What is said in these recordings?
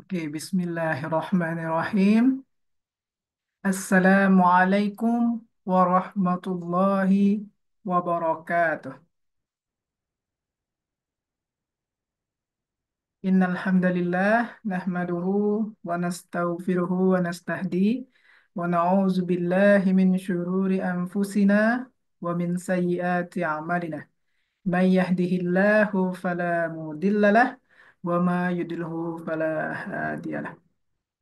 Oke, Bismillahirrahmanirrahim. Assalamualaikum warahmatullahi wabarakatuh. Innal hamdalillah nahmaduhu wa nastaghfiruhu wa nastahdi wa na'udzu billahi min syururi anfusina wa min sayyiati a'malina. May yahdihillahu fala mudhillalah wa ma yudlilhu fala hadiyalah.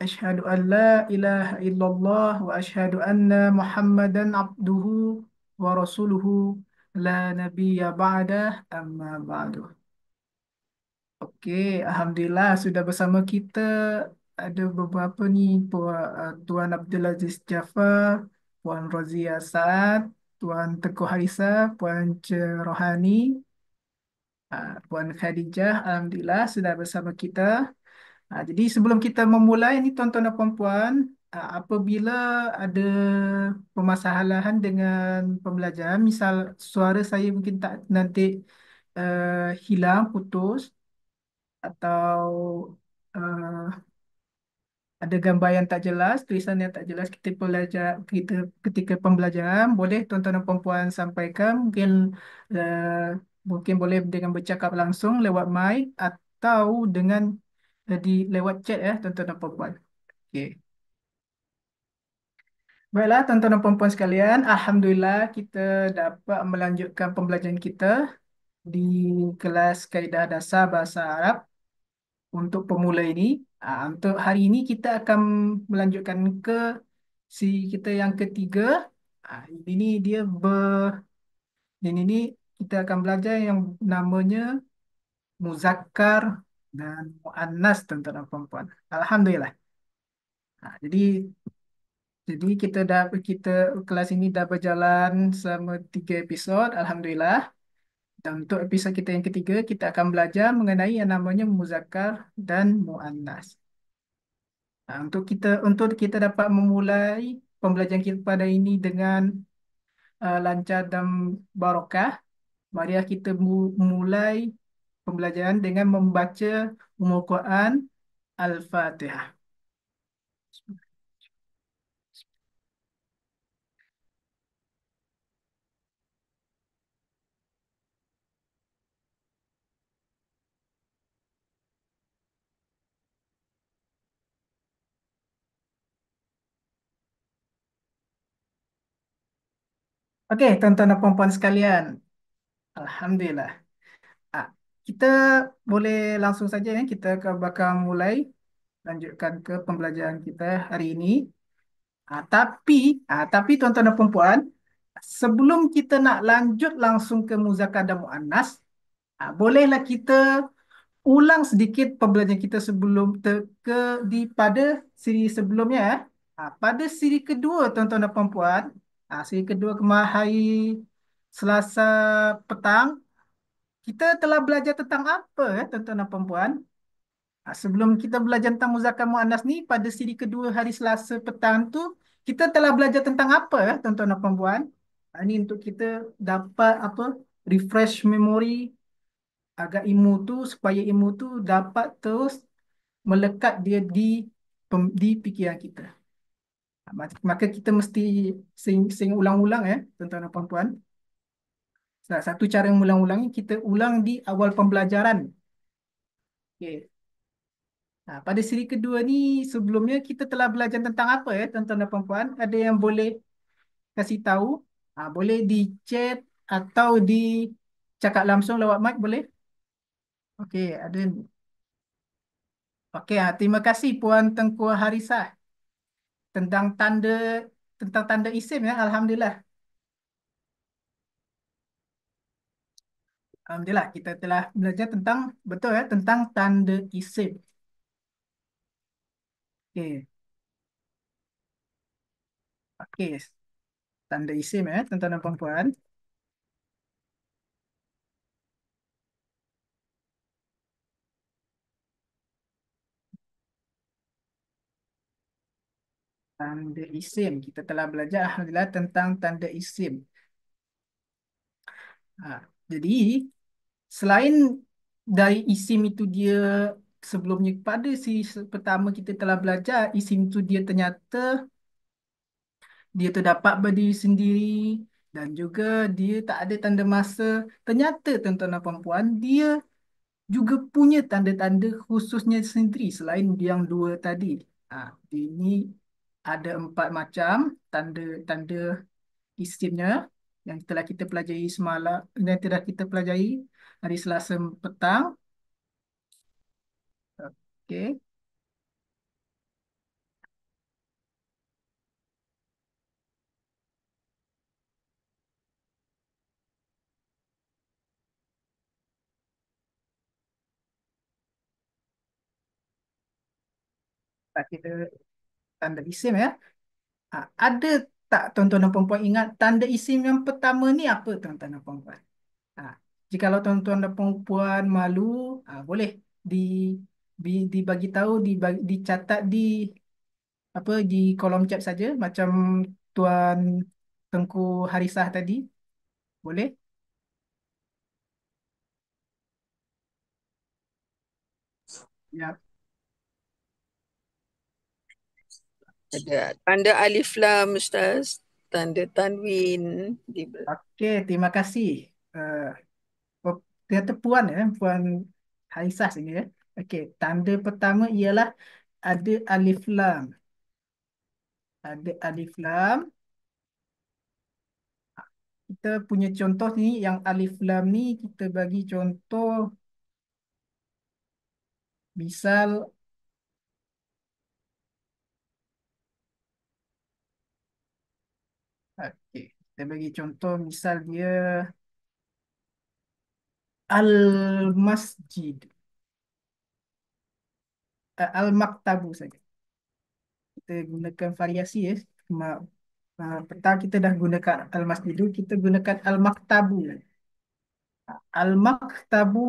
أشهد أن لا إله إلا الله وأشهد أن محمدا عبده ورسوله لا نبي بعده أما بعد. Okey, Alhamdulillah sudah bersama kita ada beberapa ni Tuan Abdul Aziz Jaafar, Puan Rozia Saad, Tuan Tengku Harisa, Puan Rohani, Puan Khadijah. Alhamdulillah sudah bersama kita. Jadi sebelum kita memulai ni tuan-tuan dan puan-puan, apabila ada permasalahan dengan pembelajaran, misal suara saya mungkin tak nanti hilang, putus atau uh, ada gambar yang tak jelas, tulisan yang tak jelas ketika pembelajaran, boleh tuan-tuan dan puan-puan sampaikan, mungkin boleh dengan bercakap langsung lewat mic atau dengan lewat chat ya tuan-tuan dan puan-puan. Okey. Baiklah tuan-tuan dan puan-puan sekalian, alhamdulillah kita dapat melanjutkan pembelajaran kita di kelas Kaedah Dasar Bahasa Arab untuk pemula ini. Untuk hari ini kita akan melanjutkan ke kita yang ketiga. Ini dia ini kita akan belajar yang namanya muzakkar dan muannas tuan-tuan dan puan-puan. Alhamdulillah. Jadi kita kelas ini dah berjalan selama 3 episod, alhamdulillah. Dan untuk episod kita yang ketiga, kita akan belajar mengenai yang namanya muzakkar dan muannas. Untuk kita dapat memulai pembelajaran kita pada ini dengan lancar dan barokah, marilah kita mulai pembelajaran dengan membaca Ummul Quran Al-Fatihah. Okey, tuan-tuan dan puan-puan sekalian, alhamdulillah. Ah, kita boleh langsung saja ya, kita bakal mulai lanjutkan ke pembelajaran kita hari ini. Tapi tuan-tuan dan puan-puan, sebelum kita nak lanjut langsung ke muzakkar dan muannas, bolehlah kita ulang sedikit pembelajaran kita sebelum pada siri sebelumnya. Pada siri kedua tuan-tuan dan puan-puan, siri kedua kemarin hari Selasa petang, kita telah belajar tentang apa tuan-tuan dan puan-puan? Sebelum kita belajar tentang muzakkar muannas ni, pada siri kedua hari Selasa petang tu, kita telah belajar tentang apa tuan-tuan dan puan-puan? Ini untuk kita dapat refresh memory agar supaya ilmu tu dapat terus melekat dia di fikiran kita. Maka kita mesti sing ulang-ulang tuan-tuan dan puan-puan. Salah satu cara mengulang-ulangnya, kita ulang di awal pembelajaran. Okey. Pada siri kedua ni, sebelumnya kita telah belajar tentang apa tuan-tuan dan puan-puan? Ada yang boleh kasih tahu? Boleh di chat atau di cakap langsung lewat mic, boleh? Okey, ada. Okey, terima kasih Puan Tengku Harisah tentang tanda isim ya. Alhamdulillah. Alhamdulillah kita telah belajar tentang betul tentang tanda isim. Okey. Okey. Tanda isim tuan-tuan dan puan-puan. Tanda isim. Kita telah belajar alhamdulillah tentang tanda isim. Jadi selain dari isim itu dia sebelumnya pada pertama kita telah belajar isim tu dia ternyata dia terdapat berdiri sendiri dan juga dia tak ada tanda masa. Ternyata tuan-tuan dan puan-puan, dia juga punya tanda-tanda khususnya sendiri selain yang dua tadi. Ini ada 4 macam tanda-tanda isimnya yang telah kita pelajari semalam, yang telah kita pelajari hari Selasa petang. Okey, kita tanda isim ya. Ada tak tuan-tuan dan puan-puan ingat tanda isim yang pertama ni apa tuan-tuan dan puan-puan? Ha, Jikalau tuan-tuan dan puan-puan malu, boleh di, dibagi tahu, dicatat di apa di kolom chat saja macam Tuan Tengku Harisah tadi. Boleh? Ya. Ada tanda alif lam, Ustaz. Tanda tanwin. Okey, terima kasih. Uh, Ternyata Puan ya, Puan Harisah sini ya. Okey, tanda pertama ialah ada alif lam. Ada alif lam. Kita punya contoh ni yang alif lam ni kita bagi contoh misal kita bagi contoh misal dia al-masjid, al-maktabu saja. Kita gunakan variasi ya. Petang kita dah gunakan al-masjidu, kita gunakan al-maktabu. Al-maktabu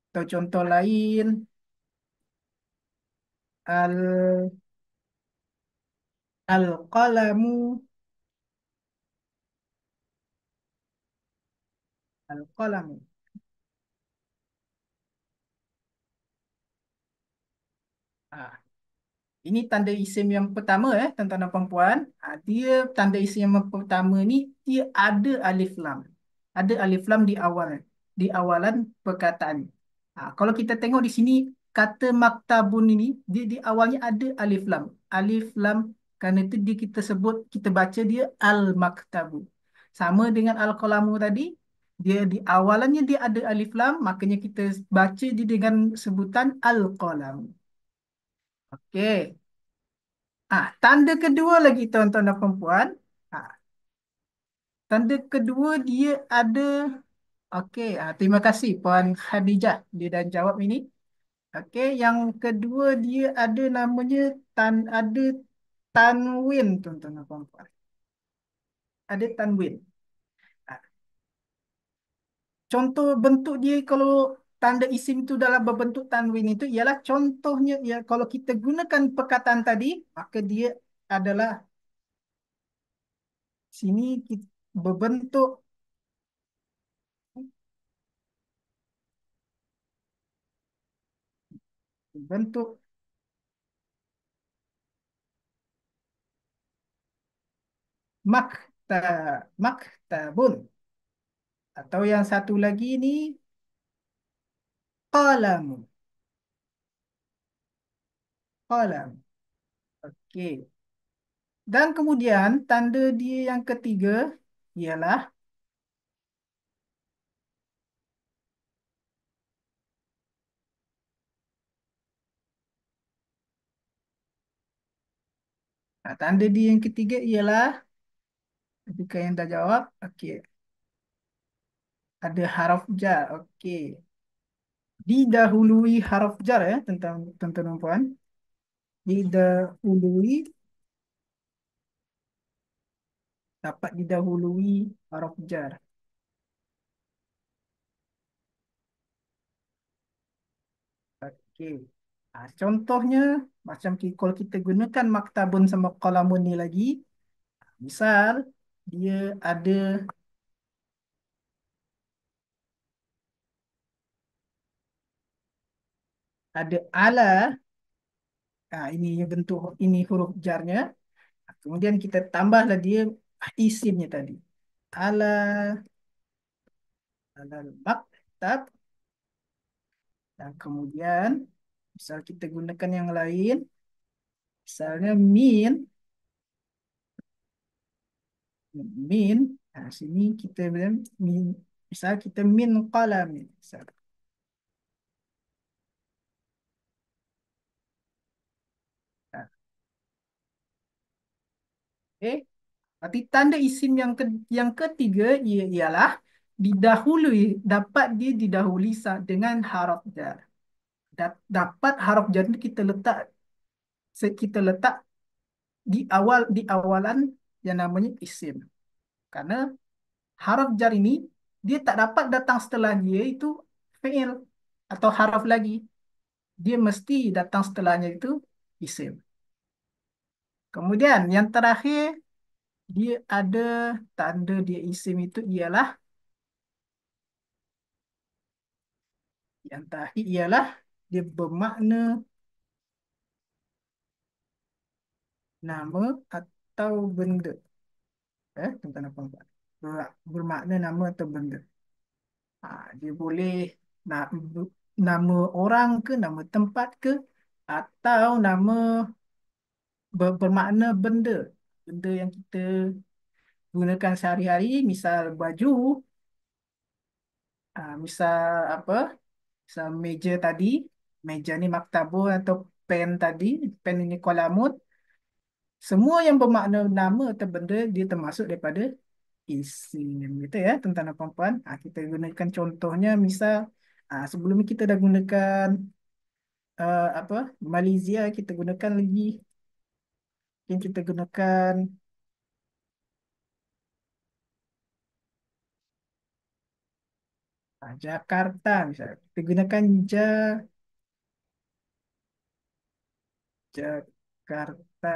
atau contoh lain al al-qalamu, al-qalamu. Ah, Ini tanda isim yang pertama tuan-tuan dan puan-puan. Dia tanda isim yang pertama ni dia ada alif lam. Ada alif lam di awal, di awalan perkataan. Kalau kita tengok di sini kata maktabun ini dia di awalnya ada alif lam. Alif lam kerana itu dia kita sebut kita baca dia al-maktabu. Sama dengan al-qalamu tadi, dia di awalannya dia ada alif lam, makanya kita baca dia dengan sebutan al-qalam. Okey. Tanda kedua lagi tuan-tuan dan perempuan. Ah, Tanda kedua dia ada. Okey, terima kasih Puan Khadijah. Dia dah jawab ini. Okey, yang kedua dia ada namanya ada tanwin tuan-tuan dan perempuan. Ada tanwin. Ah, Contoh bentuk dia kalau tanda isim itu dalam berbentuk tanwin itu ialah contohnya ya kalau kita gunakan perkataan tadi maka dia adalah sini berbentuk bentuk makta maktabun atau yang satu lagi ni qalamun qalam. Okey. Dan kemudian tanda dia yang ketiga ialah tanda dia yang ketiga ialah jika yang dah jawab okey ada haraf jar. Okey, didahului haraf jar ya tentang tuan-tuan dan puan, didahului, dapat didahului haraf jar. Okey. Contohnya macam kalau kita gunakan maktabun sama qalamun ni lagi, misal dia ada ada ala, ini bentuk ini huruf jarnya. Kemudian kita tambahlah dia isimnya tadi. Ala, ala maktab. Dan kemudian, misal kita gunakan yang lain, misalnya min. Sini kita bilang min. Misal kita min qalamin. Misal. Ah, Okay. Berarti tanda isim yang ketiga ialah didahului, dapat dia didahului dengan haraf jar. Dapat haraf jar itu kita letak di awalan yang namanya isim. Karena haraf jar ini dia tak dapat datang setelah dia itu fi'il atau haraf lagi. Dia mesti datang setelahnya itu isim. Kemudian yang terakhir dia ada tanda dia isim itu ialah yang terakhir ialah dia bermakna nama atau benda. Tuan-tuan dan puan-puan. Bermakna nama atau benda. Dia boleh nama orang ke, nama tempat ke, atau nama bermakna benda. Benda yang kita gunakan sehari-hari, misal baju, misal apa, misal meja tadi, meja ni maktabul atau pen tadi, pen ini kolamun. Semua yang bermakna nama atau benda dia termasuk daripada isim. Gitu ya, tuan-tuan dan puan-puan. Kita gunakan contohnya, misal sebelum ni kita dah gunakan apa Malaysia, kita gunakan lagi. Yang kita gunakan Jakarta misalnya. Kita gunakan Jakarta.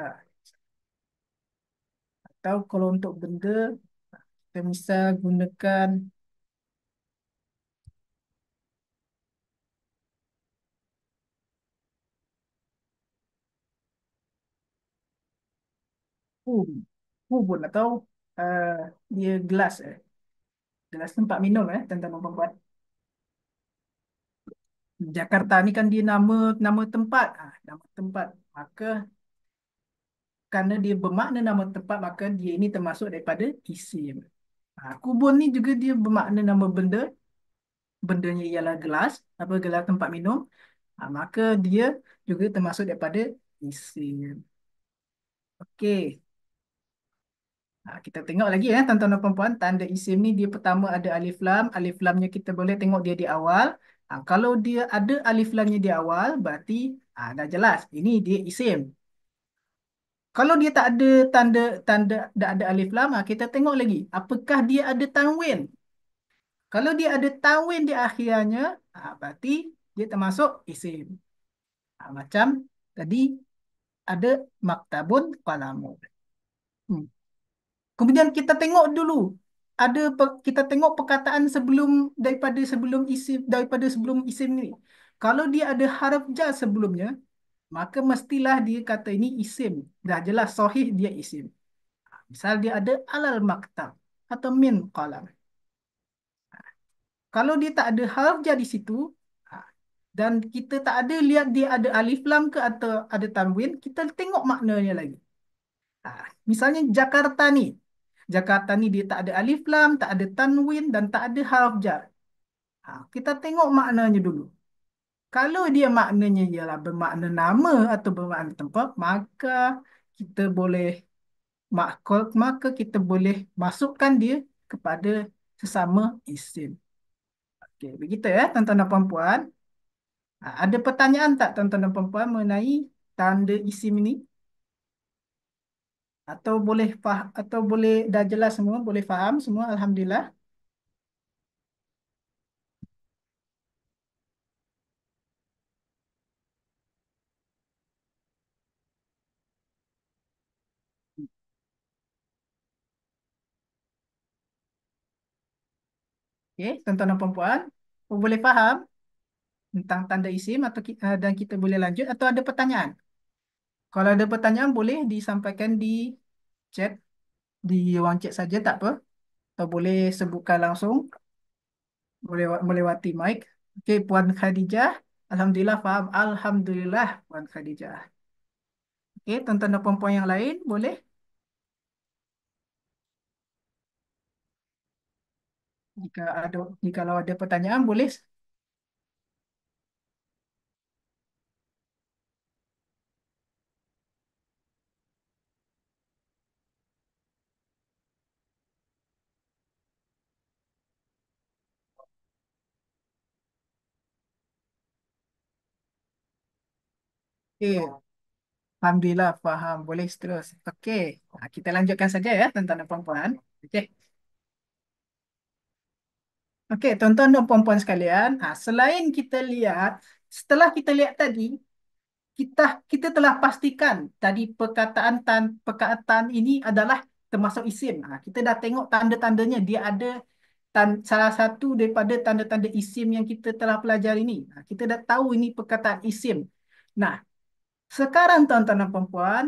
Atau kalau untuk benda, kita bisa gunakan hub. Hubun atau uh, dia gelas. Gelas tempat minum tuan-tuan dan puan-puan. Jakarta ni kan dia nama nama tempat. Nama tempat. Maka karena dia bermakna nama tempat, maka dia ini termasuk daripada isim. Kubun ni juga dia bermakna nama benda. Bendanya ialah gelas, apa gelas tempat minum. Maka dia juga termasuk daripada isim. Okey. Kita tengok lagi tuan-tuan dan puan-puan. Tanda isim ni dia pertama ada alif lam. Alif lamnya kita boleh tengok dia di awal. Kalau dia ada alif lamnya di awal, berarti dah jelas. Ini dia isim. Kalau dia tak ada tanda tanda tak ada alif lam, kita tengok lagi. Apakah dia ada tanwin? Kalau dia ada tanwin di akhirnya, berarti dia termasuk isim. Macam tadi ada maktabun qalamun. Hmm. Kemudian kita tengok dulu. Kita tengok perkataan daripada sebelum isim ni. Kalau dia ada haraf jar sebelumnya, maka mestilah dia kata ini isim. Dah jelas sahih dia isim. Misal dia ada alal maktab atau min qalam. Kalau dia tak ada harf jar di situ, ah, dan kita tak ada lihat dia ada alif lam ke atau ada tanwin, kita tengok maknanya lagi. Misalnya Jakarta ni. Jakarta ni dia tak ada alif lam, tak ada tanwin dan tak ada harf jar. Kita tengok maknanya dulu. Kalau dia maknanya ialah bermakna nama atau bermakna tempat, kita boleh maka kita boleh masukkan dia kepada sesama isim. Okey, begitu ya tuan-tuan dan puan-puan. Ada pertanyaan tak tuan-tuan dan puan-puan mengenai tanda isim ini? Atau boleh dah jelas semua, boleh faham semua, alhamdulillah. Okey, tuan-tuan dan puan-puan, boleh faham? tentang tanda isim atau dan kita boleh lanjut atau ada pertanyaan? Kalau ada pertanyaan boleh disampaikan di chat, di ruang chat saja tak apa. Atau boleh sebutkan langsung melewati mic. Okey, Puan Khadijah. Alhamdulillah faham. Alhamdulillah Puan Khadijah. Okey, tuan-tuan dan puan-puan yang lain boleh? Jika ada, jikalau ada pertanyaan boleh. Okey, Alhamdulillah faham. Boleh terus. Okey, kita lanjutkan saja ya tuan-tuan dan puan-puan. Okey. Okey, tuan-tuan dan puan-puan sekalian, selain kita lihat, setelah kita lihat tadi, kita kita telah pastikan tadi perkataan ini adalah termasuk isim. Kita dah tengok tanda-tandanya, dia ada salah satu daripada tanda-tanda isim yang kita telah pelajari ini. Kita dah tahu ini perkataan isim. Nah, sekarang tuan-tuan dan puan-puan,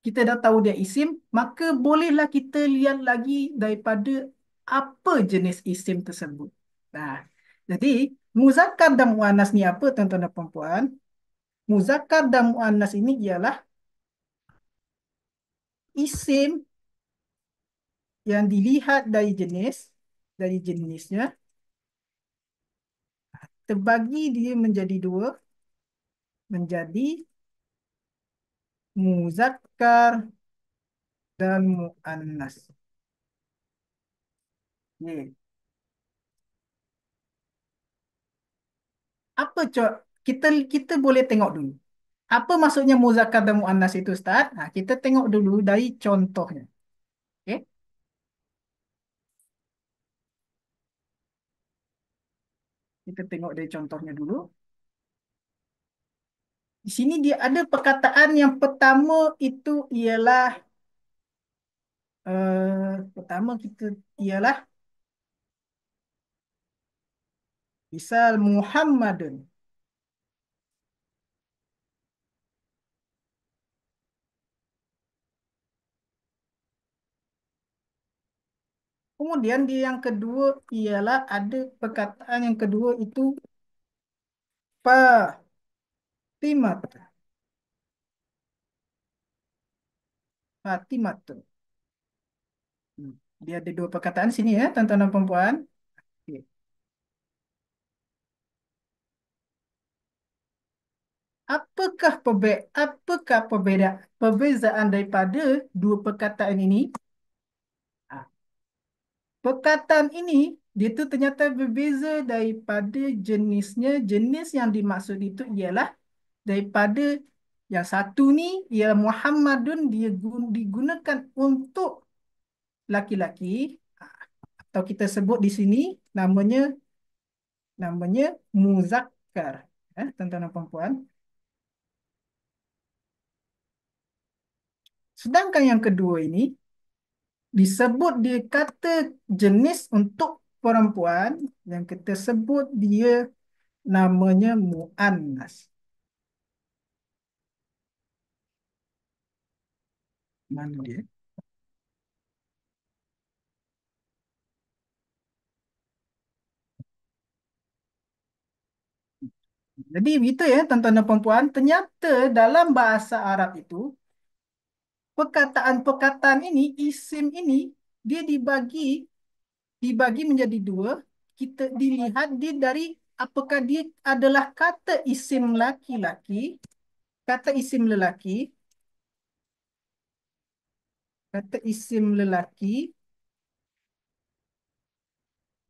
kita dah tahu dia isim, maka bolehlah kita lihat lagi daripada apa jenis isim tersebut. Nah, jadi muzakkar dan muannas ni apa tuan-tuan dan puan-puan? Muzakkar dan muannas ini ialah isim yang dilihat dari jenisnya, terbagi dia menjadi dua, menjadi muzakkar dan muannas. Ni. Apa cok? Kita boleh tengok dulu. Apa maksudnya muzakkar dan muannas itu, Ustaz? Kita tengok dulu dari contohnya. Okey? Kita tengok dari contohnya dulu. Di sini dia ada perkataan yang pertama itu ialah pertama kita ialah misal Muhammadun. Kemudian dia yang kedua ialah ada perkataan yang kedua itu Fatimat. Fatimatun. Dia ada dua perkataan sini ya, tuan-tuan dan puan-puan. Okey. Apakah perbezaan daripada dua perkataan ini? Ah, Perkataan ini dia tu ternyata berbeza daripada jenisnya. Jenis yang dimaksud itu ialah daripada yang satu ni ialah Muhammadun, dia digunakan untuk laki-laki, atau kita sebut di sini namanya muzakkar. Tuan-tuan dan puan-puan. Sedangkan yang kedua ini disebut dia kata jenis untuk perempuan, yang kita sebut dia namanya muannas. Mana dia? Jadi begitu ya tuan-tuan dan puan-puan, ternyata dalam bahasa Arab itu perkataan-perkataan ini, isim ini, dia dibagi menjadi dua. Kita dilihat dia dari apakah dia adalah kata isim laki-laki, kata isim lelaki, kata isim lelaki,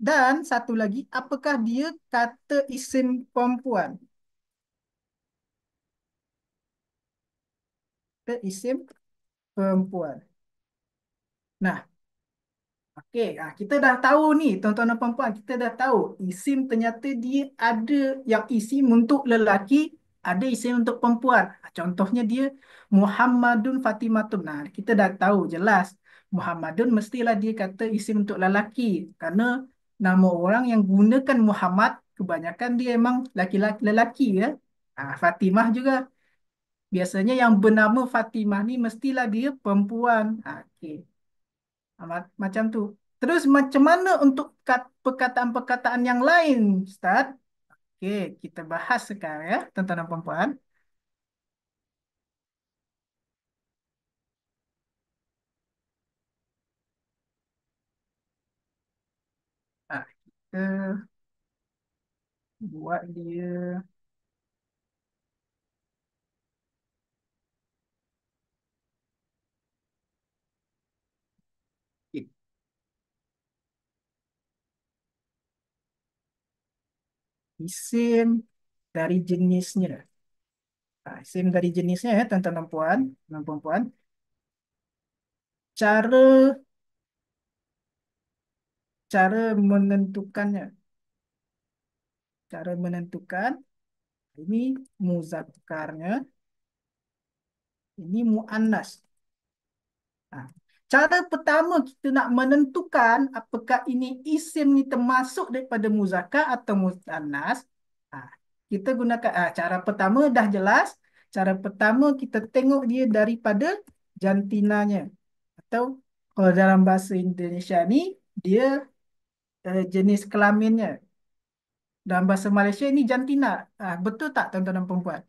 dan satu lagi apakah dia kata isim perempuan, kata isim perempuan. Nah, okey, kita dah tahu ni, tuan-tuan dan puan-puan, kita dah tahu isim ternyata dia ada yang isim untuk lelaki, ada isim untuk perempuan. Contohnya dia Muhammadun Fatimatun. Nah, kita dah tahu jelas Muhammadun mestilah dia kata isim untuk lelaki, kerana nama orang yang gunakan Muhammad kebanyakan dia emang laki-laki lelaki ya. Fatimah juga biasanya yang bernama Fatimah ni mestilah dia perempuan. Okey. Macam tu. Terus macam mana untuk perkataan-perkataan yang lain, Ustaz? Okey, kita bahas sekarang ya, tuan-tuan dan puan-puan. Kita buat dia okey, isim dari jenisnya. Isim dari jenisnya ya, tuan-tuan dan puan-puan. Cara cara menentukannya. Cara menentukan ini muzakkarnya, ini muannas. Nah, cara pertama kita nak menentukan apakah ini isim ni termasuk daripada muzakkar atau muannas. Ah, kita gunakan cara pertama dah jelas. Cara pertama kita tengok dia daripada jantinanya atau kalau dalam bahasa Indonesia ni dia jenis kelaminnya. Dalam bahasa Malaysia ini jantina. Betul tak tuan-tuan dan perempuan?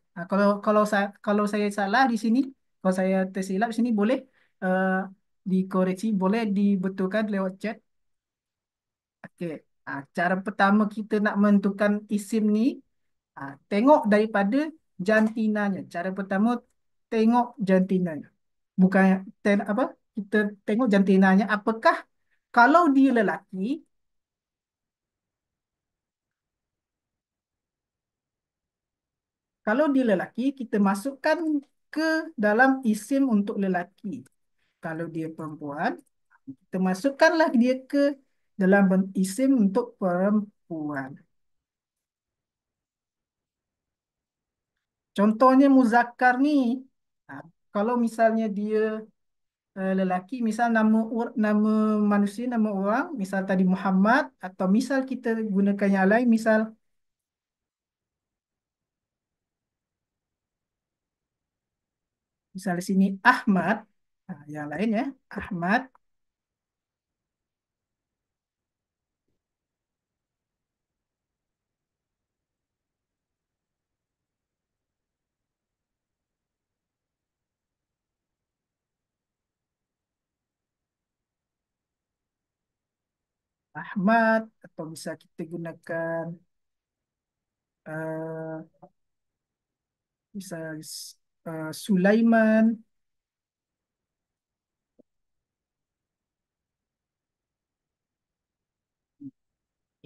Kalau saya salah di sini, kalau saya tersilap di sini boleh uh, dikoreksi, boleh dibetulkan lewat chat. Okey. Cara pertama kita nak menentukan isim ni, tengok daripada jantinanya. Cara pertama tengok jantinanya. Bukan apa? Kita tengok jantinanya apakah kalau dia lelaki. Kalau dia lelaki, kita masukkan ke dalam isim untuk lelaki. Kalau dia perempuan, kita masukkanlah dia ke dalam isim untuk perempuan. Contohnya muzakkar ni, ah, kalau misalnya dia lelaki, misal nama manusia, nama orang, misal tadi Muhammad, atau misal kita gunakan yang lain, misal di sini Ahmad, yang lain ya, Ahmad. Ahmad atau bisa kita gunakan uh, bisa Sulaiman.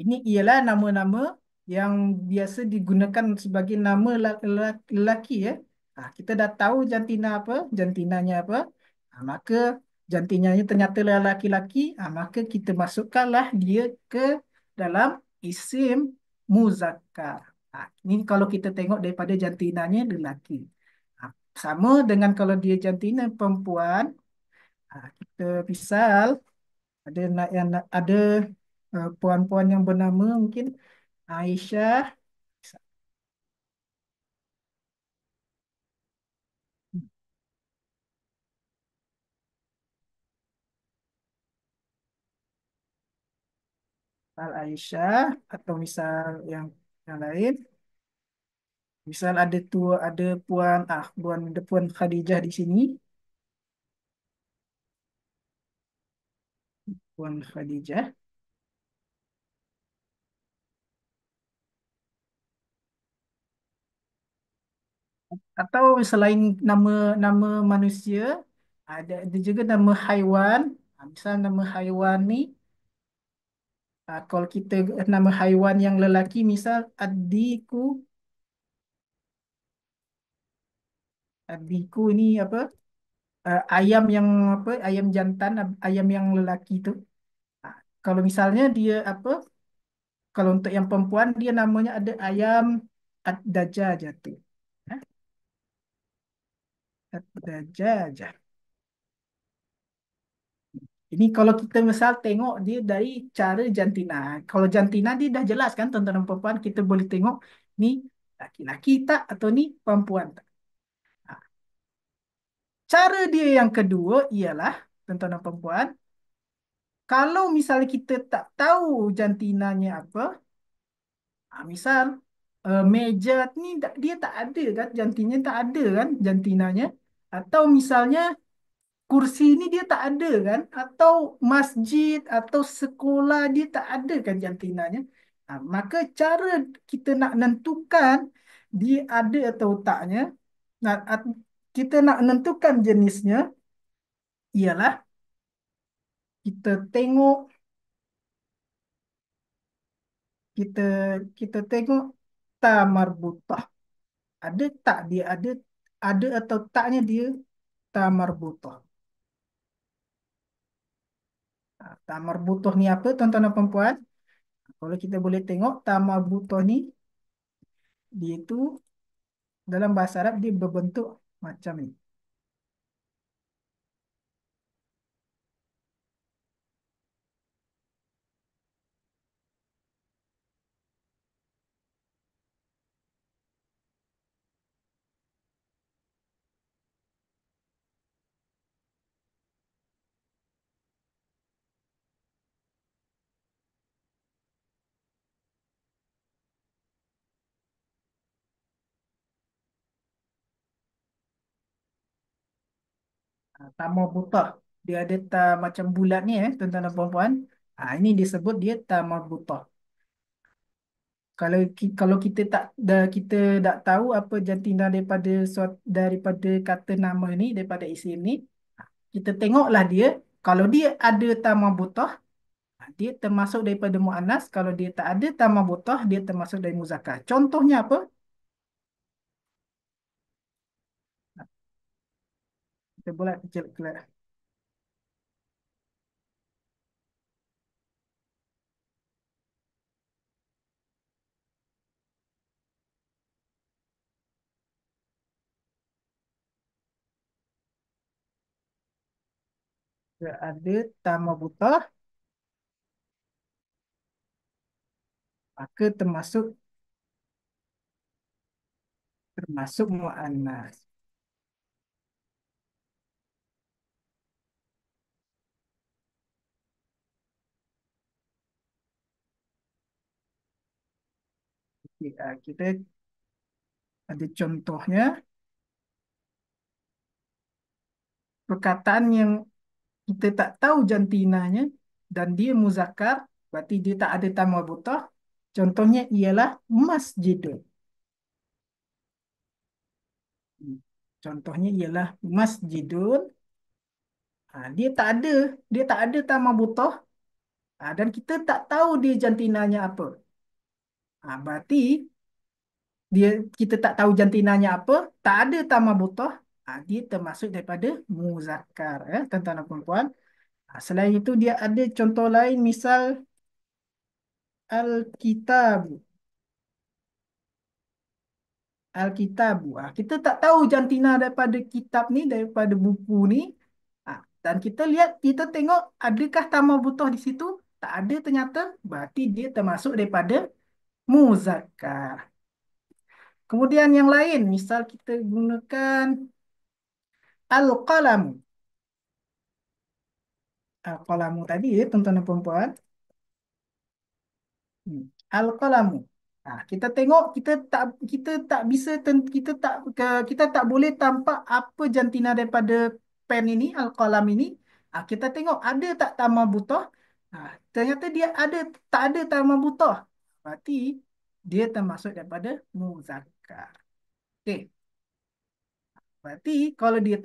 Ini ialah nama-nama yang biasa digunakan sebagai nama lelaki ya. Kita dah tahu jantina apa, jantinanya apa. Maka jantinanya ternyata lelaki-laki, maka kita masukkanlah dia ke dalam isim muzakkar. Ini kalau kita tengok daripada jantinanya lelaki. Ah, Sama dengan kalau dia jantina perempuan, kita misal ada puan-puan yang bernama mungkin Aisyah, misal Aisyah atau misal yang lain. Misal ada puan Khadijah di sini, puan Khadijah. Atau selain nama manusia, ada juga nama haiwan. Misal nama haiwan ni, kalau kita nama haiwan yang lelaki, misal adiku ini apa? Ayam yang apa? Ayam jantan, ayam yang lelaki tu. Ah, Kalau misalnya dia apa? Kalau untuk yang perempuan dia namanya ada ayam ad-dajajah tu. Ha? Ad-dajajah. Ini kalau kita misal tengok dia dari cara jantina. Kalau jantina dia dah jelas kan tuan-tuan dan perempuan, kita boleh tengok ni laki-laki tak atau ni perempuan tak. Ha, cara dia yang kedua ialah tuan-tuan dan perempuan, kalau misalnya kita tak tahu jantinanya apa, misal meja ni dia tak ada kan, jantinanya tak ada kan jantinanya, atau misalnya kursi ni dia tak ada kan, atau masjid atau sekolah dia tak ada kan jantinanya. Maka cara kita nak nentukan dia ada atau taknya, nak kita nak menentukan jenisnya ialah kita tengok kita kita tengok tamarbutah. Ada tak dia ada atau taknya dia tamarbutah. Tamarbutah ni apa tuan-tuan dan perempuan? Kalau kita boleh tengok tamarbutah ni, dia itu dalam bahasa Arab dia berbentuk macam ni. Tamarbutah. Dia ada macam bulat ni tuan-tuan dan puan-puan. Ini disebut dia tamarbutah. Kalau kita tak tahu apa jantina daripada kata nama ni, daripada isim ni, kita tengoklah dia. Kalau dia ada tamarbutah, dia termasuk daripada muannas. Kalau dia tak ada tamarbutah, dia termasuk dari muzakkar. Contohnya apa? Kita bulat kecil kelas. Dia ada tamarbutah, maka termasuk muannas. Kita ada contohnya, perkataan yang kita tak tahu jantinanya dan dia muzakkar, berarti dia tak ada tambah butah. Contohnya ialah masjidun. Contohnya ialah masjidun. Dia tak ada tambah butah, dan kita tak tahu dia jantinanya apa. Berarti dia kita tak tahu jantinanya apa, tak ada tambah butah, dia termasuk daripada muzakkar, tuan-tuan dan puan-puan. Selain itu dia ada contoh lain, misal Alkitab. Alkitab. Kita tak tahu jantina daripada kitab ni, daripada buku ni. Dan kita tengok adakah tambah butoh di situ? Tak ada ternyata. Berarti dia termasuk daripada muzakkar. Kemudian yang lain, misal kita gunakan al-qalamu. Al-qalamu tadi tuan-tuan dan perempuan. Al-qalamu. Kita tengok kita tak bisa kita tak boleh tampak apa jantina daripada pen ini, al-qalam ini. Kita tengok ada tak tamah butah. Ternyata dia tak ada tamah butah. Berarti dia termasuk daripada muzakkar. Okey. Berarti kalau dia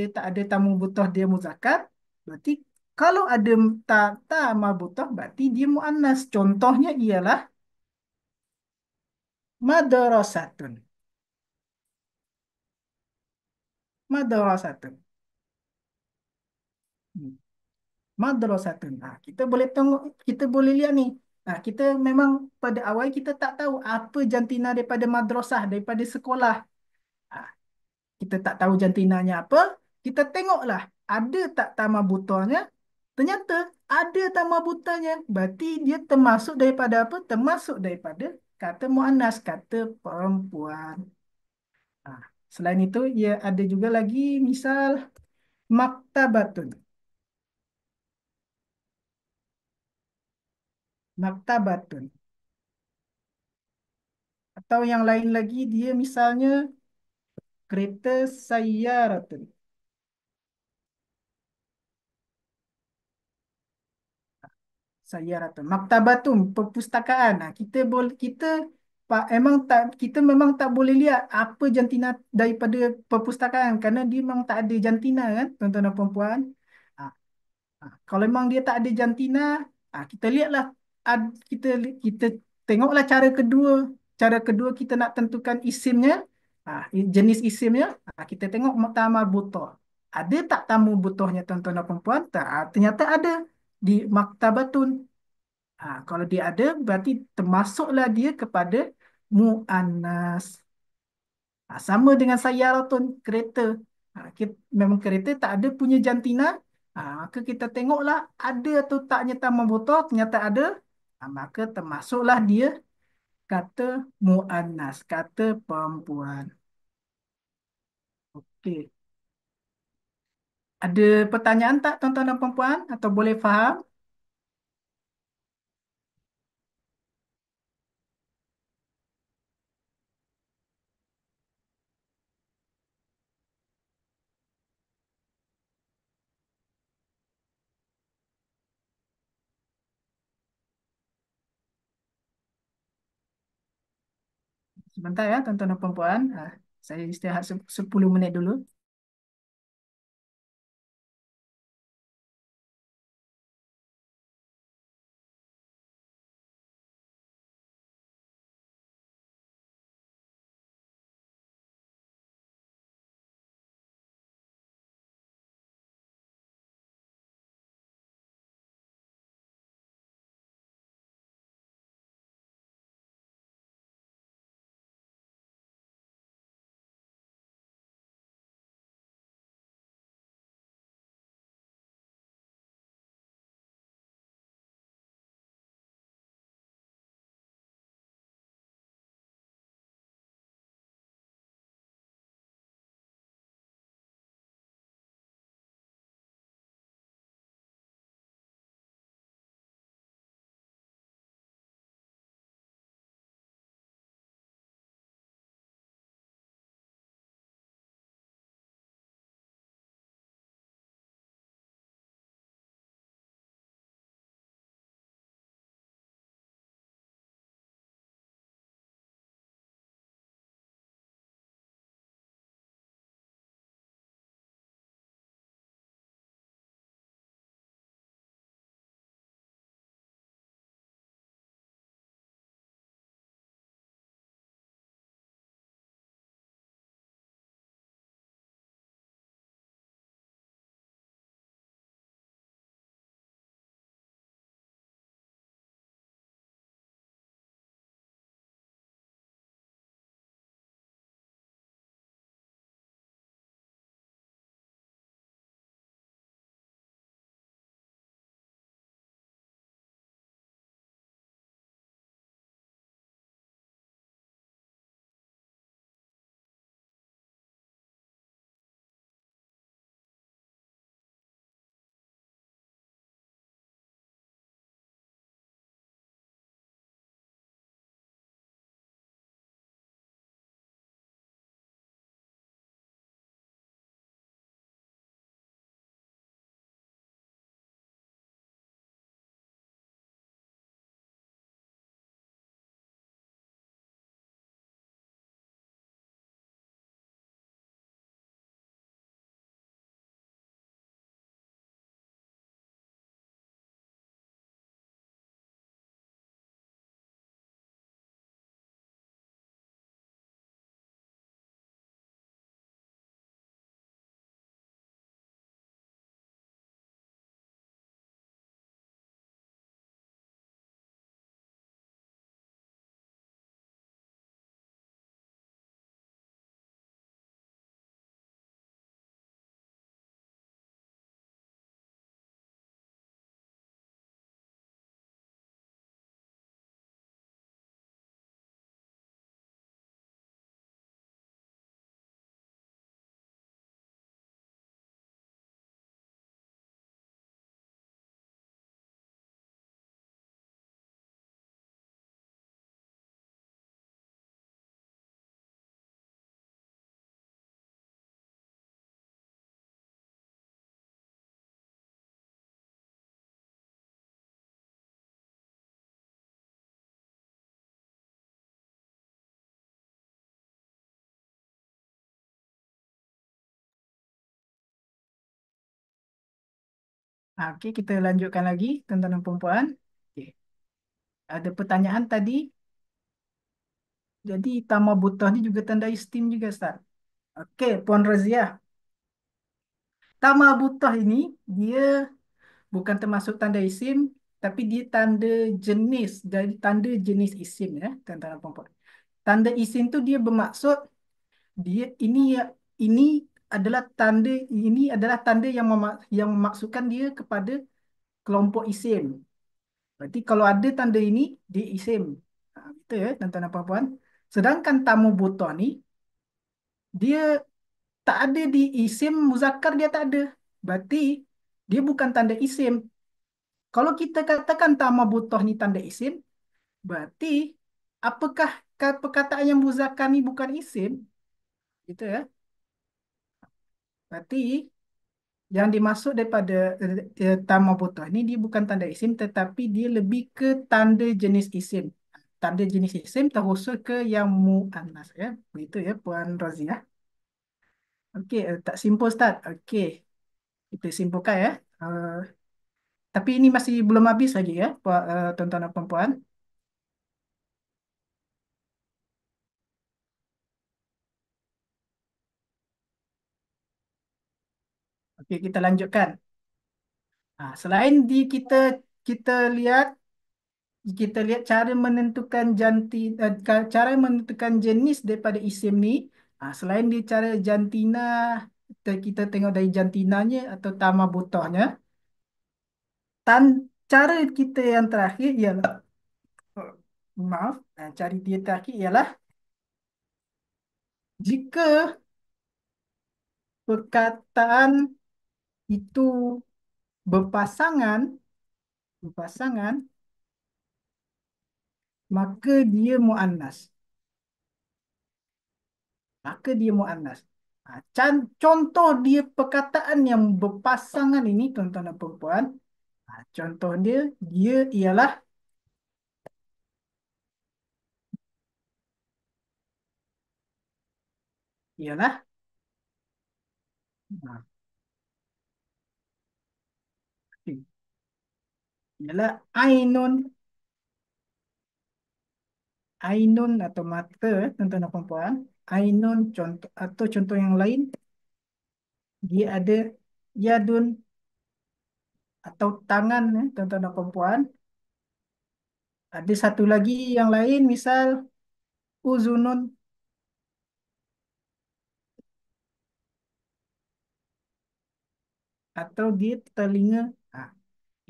tak ada tamah butah, dia muzakkar. Berarti kalau ada tamah butah, berarti dia muannas. Contohnya ialah madrasatun. Madrasatun. Hmm. Madrasatun. Kita boleh lihat ni. Kita memang pada awal kita tak tahu apa jantina daripada madrasah, daripada sekolah. Ah, kita tak tahu jantinanya apa, kita tengoklah. ada tak tama butahnya? Ternyata ada tama butahnya. Berarti dia termasuk daripada apa? Termasuk daripada kata muannas, kata perempuan. Ah, selain itu, ia ada juga lagi misal maktabatun. Maktabatun. Atau yang lain lagi, dia misalnya kereta sayyaratun. Sayyaratun. Maktabatun, perpustakaan. Nah, kita boleh Pak emang tak kita memang tak boleh lihat apa jantina daripada perpustakaan kerana dia memang tak ada jantina kan tuan-tuan dan puan-puan. Ah, kalau memang dia tak ada jantina, kita lihatlah kita tengoklah cara kedua. Cara kedua kita nak tentukan isimnya, jenis isimnya, kita tengok tamu butoh. Ada tak tamu butohnya tuan-tuan dan puan-puan? Tak, ternyata ada di maktabatun. Kalau dia ada, berarti termasuklah dia kepada mu'annas. Sama dengan sayyaratun, kereta. Memang kereta tak ada punya jantina. Maka kita tengoklah ada atau taknya tamu motor, ternyata ada. Maka termasuklah dia kata mu'annas, kata perempuan. Okey. Ada pertanyaan tak tuan-tuan dan puan-puan? Atau boleh faham? Sebentar ya tuan-tuan dan puan-puan. Saya istirahat 10 minit dulu. Okey, kita lanjutkan lagi tuan-tuan dan perempuan. Okey. Ada pertanyaan tadi. Jadi tambah butah ni juga tanda istim juga, Ustaz. Okey, Puan Razia. Tambah butah ini dia bukan termasuk tanda isim, tapi dia tanda jenis. Jadi tanda jenis isim ya, tuan-tuan dan perempuan. Tanda isim tu dia bermaksud dia ini adalah tanda yang memaksudkan dia kepada kelompok isim. Berarti kalau ada tanda ini, dia isim. Betul ya, tuan-tuan dan puan-puan. Sedangkan tamu buta ni, dia tak ada di isim muzakkar, dia tak ada. Berarti dia bukan tanda isim. Kalau kita katakan tamu buta ni tanda isim, berarti apakah perkataan yang muzakkar ni bukan isim? Gitu ya. Berarti yang dimaksud daripada tama buta ni dia bukan tanda isim tetapi dia lebih ke tanda jenis isim. Tanda jenis isim terkhusus ke yang muannas ya. Begitu ya Puan Razia. Okey, tak simpul Ustaz. Okey, kita simpulkan ya. Uh, tapi ini masih belum habis lagi ya, tuan-tuan dan puan-puan. Okey, kita lanjutkan. Selain kita kita lihat cara menentukan cara menentukan jenis daripada isim ni. Selain di cara jantina, kita tengok dari jantinanya atau tama butahnya. Tan Cara kita yang terakhir ialah oh, maaf, cara dia terakhir ialah jika perkataan itu berpasangan berpasangan maka dia muannas. Contoh dia perkataan yang berpasangan ini tuan-tuan dan perempuan. Contoh dia ialah ah, ialah ainun atau mata tuan-tuan dan perempuan. Ainun contoh atau contoh yang lain dia ada yadun atau tangan tuan-tuan dan perempuan. Ada satu lagi yang lain misal uzunun atau dia telinga. Ah,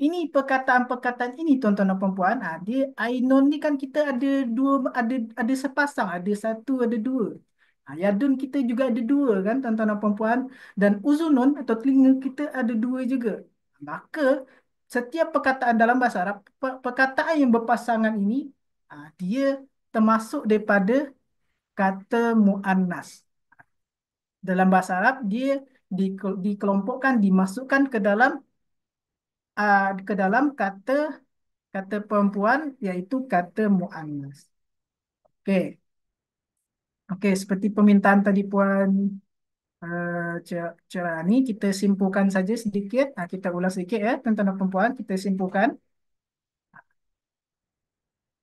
Ini perkataan-perkataan ini tuan-tuan dan puan-puan, dia ainun ni kan kita ada dua, ada sepasang, ada satu, ada dua. Yadun kita juga ada dua kan tuan-tuan dan puan-puan, dan uzunun atau telinga kita ada dua juga. Maka setiap perkataan dalam bahasa Arab, perkataan yang berpasangan ini dia termasuk daripada kata muannas. Dalam bahasa Arab dia dikelompokkan, dimasukkan ke dalam kata kata perempuan iaitu kata muannas. Okey. Okey, seperti permintaan tadi Puan Cerani, kita simpulkan saja sedikit. Kita ulas sedikit ya, tuan-tuan dan perempuan, kita simpulkan.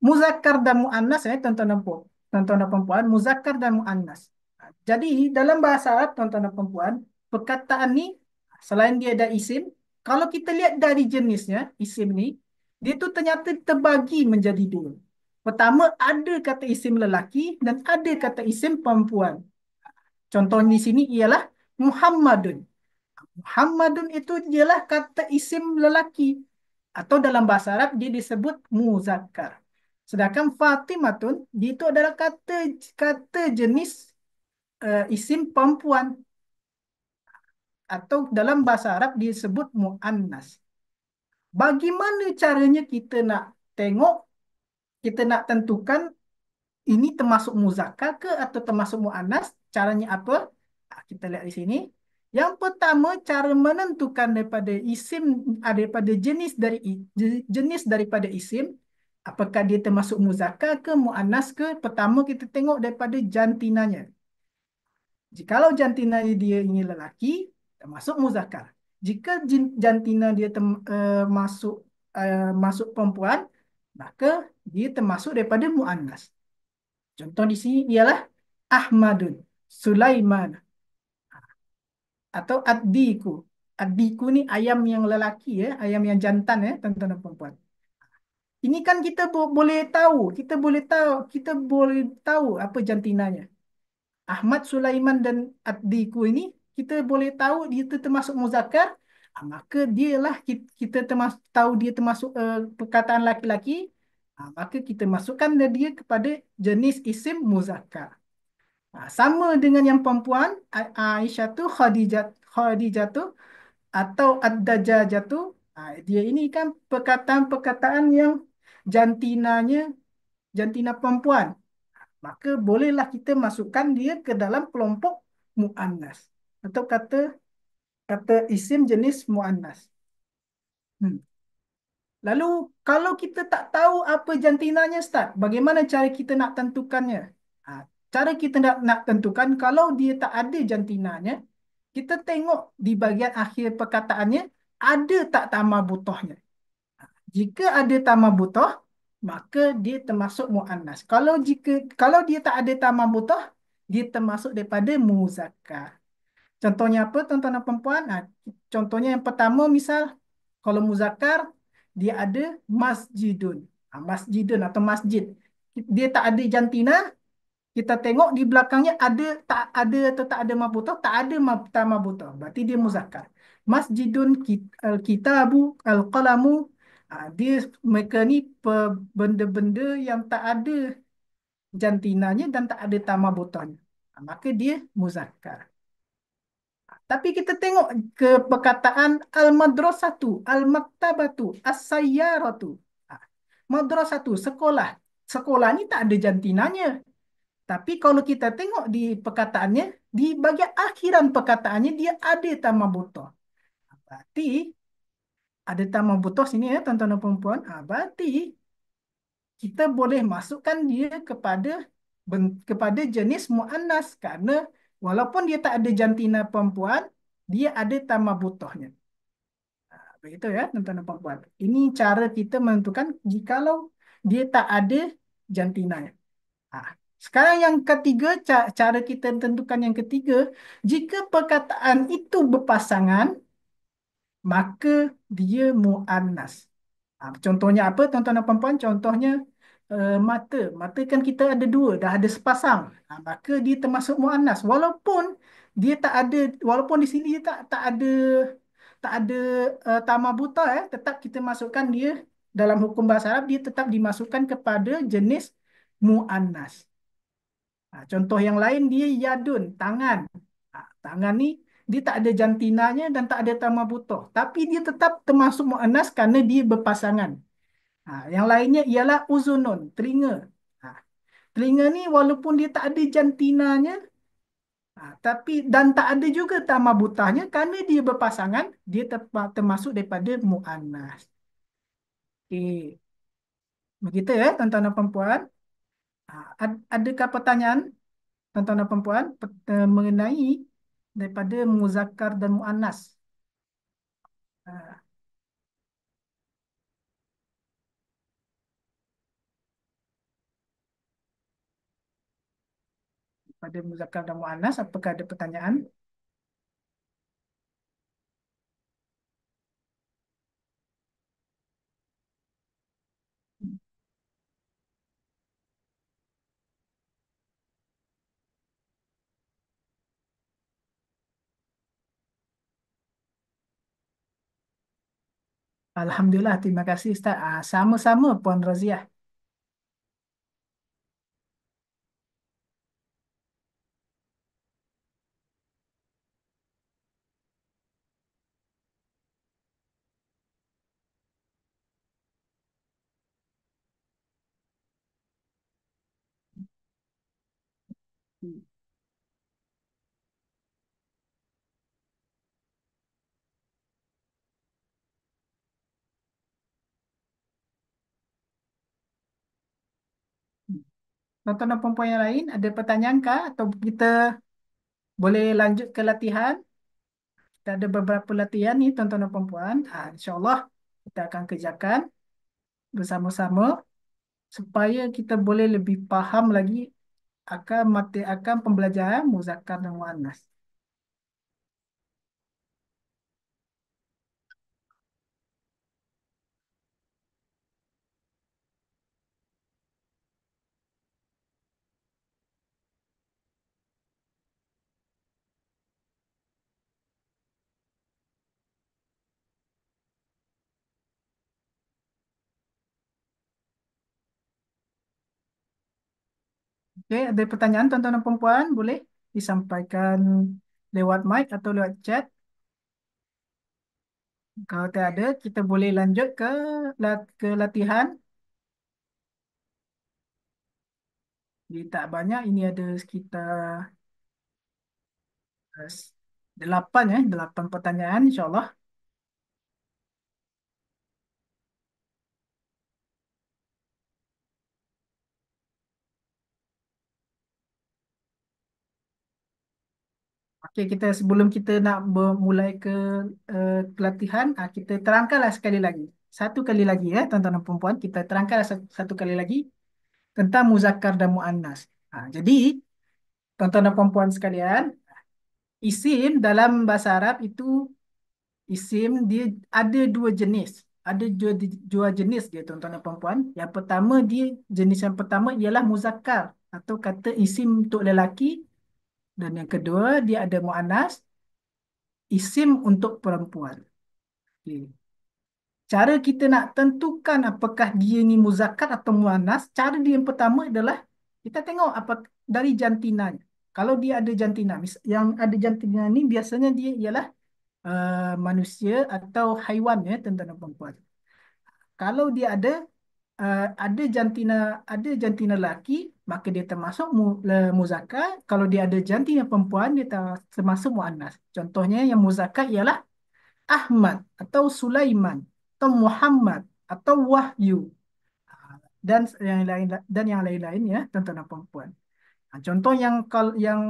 Muzakkar dan muannas ya, tuan-tuan dan perempuan, muzakkar dan muannas. Jadi dalam bahasa Arab, tuan-tuan dan perempuan, perkataan ni selain dia ada isim, kalau kita lihat dari jenisnya, isim ni, dia tu ternyata terbagi menjadi dua. Pertama, ada kata isim lelaki dan ada kata isim perempuan. Contoh di sini ialah Muhammadun. Muhammadun itu ialah kata isim lelaki. Atau dalam bahasa Arab dia disebut muzakkar. Sedangkan Fatimatun, dia itu adalah kata kata jenis isim perempuan. Atau dalam bahasa Arab dia disebut muannas. Bagaimana caranya kita nak tengok, kita nak tentukan ini termasuk muzakkar ke atau termasuk muannas? Caranya apa? Kita lihat di sini. Yang pertama, cara menentukan daripada isim, daripada jenis daripada isim, apakah dia termasuk muzakkar ke muannas ke? Pertama kita tengok daripada jantinanya. Jikalau jantinanya dia ini lelaki, termasuk muzakkar. Jika jantina dia masuk masuk perempuan, maka dia termasuk daripada muannas. Contoh di sini ialah Ahmadun, Sulaiman, atau Addiku. Addiku ni ayam yang lelaki ya, ayam yang jantan ya, tuan-tuan dan perempuan. Ini kan kita boleh tahu, kita boleh tahu apa jantinanya. Ahmad, Sulaiman dan Addiku ini kita boleh tahu dia itu termasuk muzakkar, maka dialah kita termasuk tahu dia termasuk perkataan laki-laki, maka kita masukkan dia kepada jenis isim muzakkar. Sama dengan yang perempuan, Aisyah tu, Khadijah tu atau Ad-Dajjajah tu, dia ini kan perkataan-perkataan yang jantinanya jantina perempuan, maka bolehlah kita masukkan dia ke dalam kelompok muannas atau kata kata isim jenis muannas. Hmm. Lalu kalau kita tak tahu apa jantinanya, Ustaz, bagaimana cara kita nak tentukannya? Ha, cara kita nak tentukan kalau dia tak ada jantinanya, kita tengok di bahagian akhir perkataannya ada tak tamah butohnya. Jika ada tamah butoh, maka dia termasuk muannas. Kalau dia tak ada tamah butoh, dia termasuk daripada muzakkar. Contohnya apa, tuan-tuan dan perempuan? Contohnya yang pertama, misal kalau muzakkar dia ada masjidun. Masjidun atau masjid. Dia tak ada jantina, kita tengok di belakangnya ada tak ada atau tak ada mabutah, tak ada tak mabutah. Berarti dia muzakkar. Masjidun al-kitabu al-qalamu, dia mereka ni benda-benda yang tak ada jantinanya dan tak ada tamah butahnya. Maka dia muzakkar. Tapi kita tengok ke perkataan al-madrasatu, al-maktabatu, as-sayyaratu. Ah, Madrasatu, sekolah. Sekolah ni tak ada jantinanya. Tapi kalau kita tengok di perkataannya, di bahagian akhiran perkataannya, dia ada tamah butoh. Berarti ada tamah butoh sini ya, tuan-tuan dan perempuan. Berarti kita boleh masukkan dia kepada jenis muannas kerana walaupun dia tak ada jantina perempuan, dia ada tamah butohnya. Begitu ya, tuan-tuan dan perempuan. Ini cara kita menentukan jikalau dia tak ada jantina. Ah, Sekarang yang ketiga, cara kita tentukan yang ketiga, jika perkataan itu berpasangan, maka dia muannas. Contohnya apa, tuan-tuan dan perempuan? Contohnya mata. Mata kan kita ada dua, dah ada sepasang. Maka dia termasuk muannas. Walaupun di sini dia tak ada tamah buta, tetap kita masukkan dia dalam hukum bahasa Arab, dia tetap dimasukkan kepada jenis muannas. Contoh yang lain dia yadun, tangan. Tangan ni dia tak ada jantinanya dan tak ada tamah butoh. Tapi dia tetap termasuk mu'annas kerana dia berpasangan. Yang lainnya ialah uzunun, telinga. Ha, Telinga ni walaupun dia tak ada jantinanya, tapi dan tak ada juga tamah butahnya kerana dia berpasangan, dia termasuk daripada mu'annas. Okey. Begitu ya, tuan-tuan dan perempuan. Adakah pertanyaan? Tuan-tuan dan perempuan mengenai daripada muzakkar dan muannas. Ah, Pada muzakkar dan muannas, apakah ada pertanyaan? Alhamdulillah, terima kasih Ustaz. Sama-sama Puan Raziah. Tuan-tuan dan perempuan yang lain, ada pertanyaan kah? Atau kita boleh lanjut ke latihan? kita ada beberapa latihan ni tuan-tuan dan puan-puan. InsyaAllah kita akan kerjakan bersama-sama supaya kita boleh lebih faham lagi akan pembelajaran muzakkar dan muannas. Okey, ada pertanyaan tuan-tuan dan puan-puan, boleh disampaikan lewat mic atau lewat chat. Kalau tak ada, kita boleh lanjut ke latihan. Jadi tak banyak, ini ada sekitar eh, 8 pertanyaan insyaAllah. Okey, sebelum kita nak bermulai ke latihan, kita terangkanlah sekali lagi. Satu kali lagi ya, tuan-tuan dan puan-puan, kita terangkanlah satu kali lagi tentang muzakkar dan muannas. Jadi, tuan-tuan dan puan-puan sekalian, isim dalam bahasa Arab itu isim dia ada dua jenis. Ada dua jenis dia tuan-tuan dan puan-puan. Yang pertama jenis yang pertama ialah muzakkar atau kata isim untuk lelaki, dan yang kedua dia ada muannas, isim untuk perempuan. Okey. Cara kita nak tentukan apakah dia ni muzakkar atau muannas, cara dia yang pertama adalah kita tengok apa dari jantinanya. Kalau dia ada jantina, yang ada jantina ni biasanya dia ialah manusia atau haiwan ya tuan-tuan dan puan-puan. Kalau dia ada jantina lelaki, maka dia termasuk muzakkar. Kalau dia ada jantina perempuan, dia termasuk muannas. Contohnya yang muzakkar ialah Ahmad atau Sulaiman atau Muhammad atau Wahyu, dan yang lain-lain ya tuan-tuan dan puan-puan. Contoh yang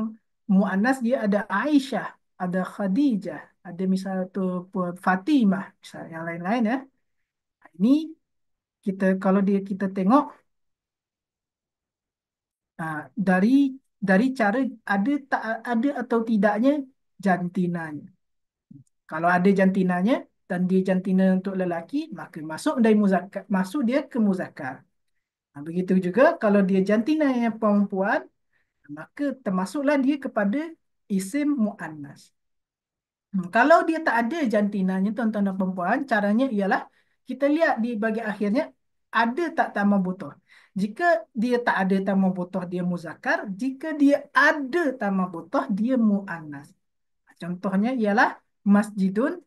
muannas dia ada Aisyah, ada Khadijah, ada misal tu Fatimah, misal yang lain-lain ya. Ini kalau kita tengok dari cara ada atau tidaknya jantinanya. Kalau ada jantinanya dan dia jantina untuk lelaki, maka masuk dia ke muzakkar. Begitu juga kalau dia jantina yang perempuan, maka termasuklah dia kepada isim muannas. Kalau dia tak ada jantinanya tuan-tuan dan perempuan, caranya ialah kita lihat di bahagian akhirnya ada tak tamah butoh. Jika dia tak ada tamah butoh, dia muzakkar. Jika dia ada tamah butoh, dia muannas. Contohnya ialah masjidun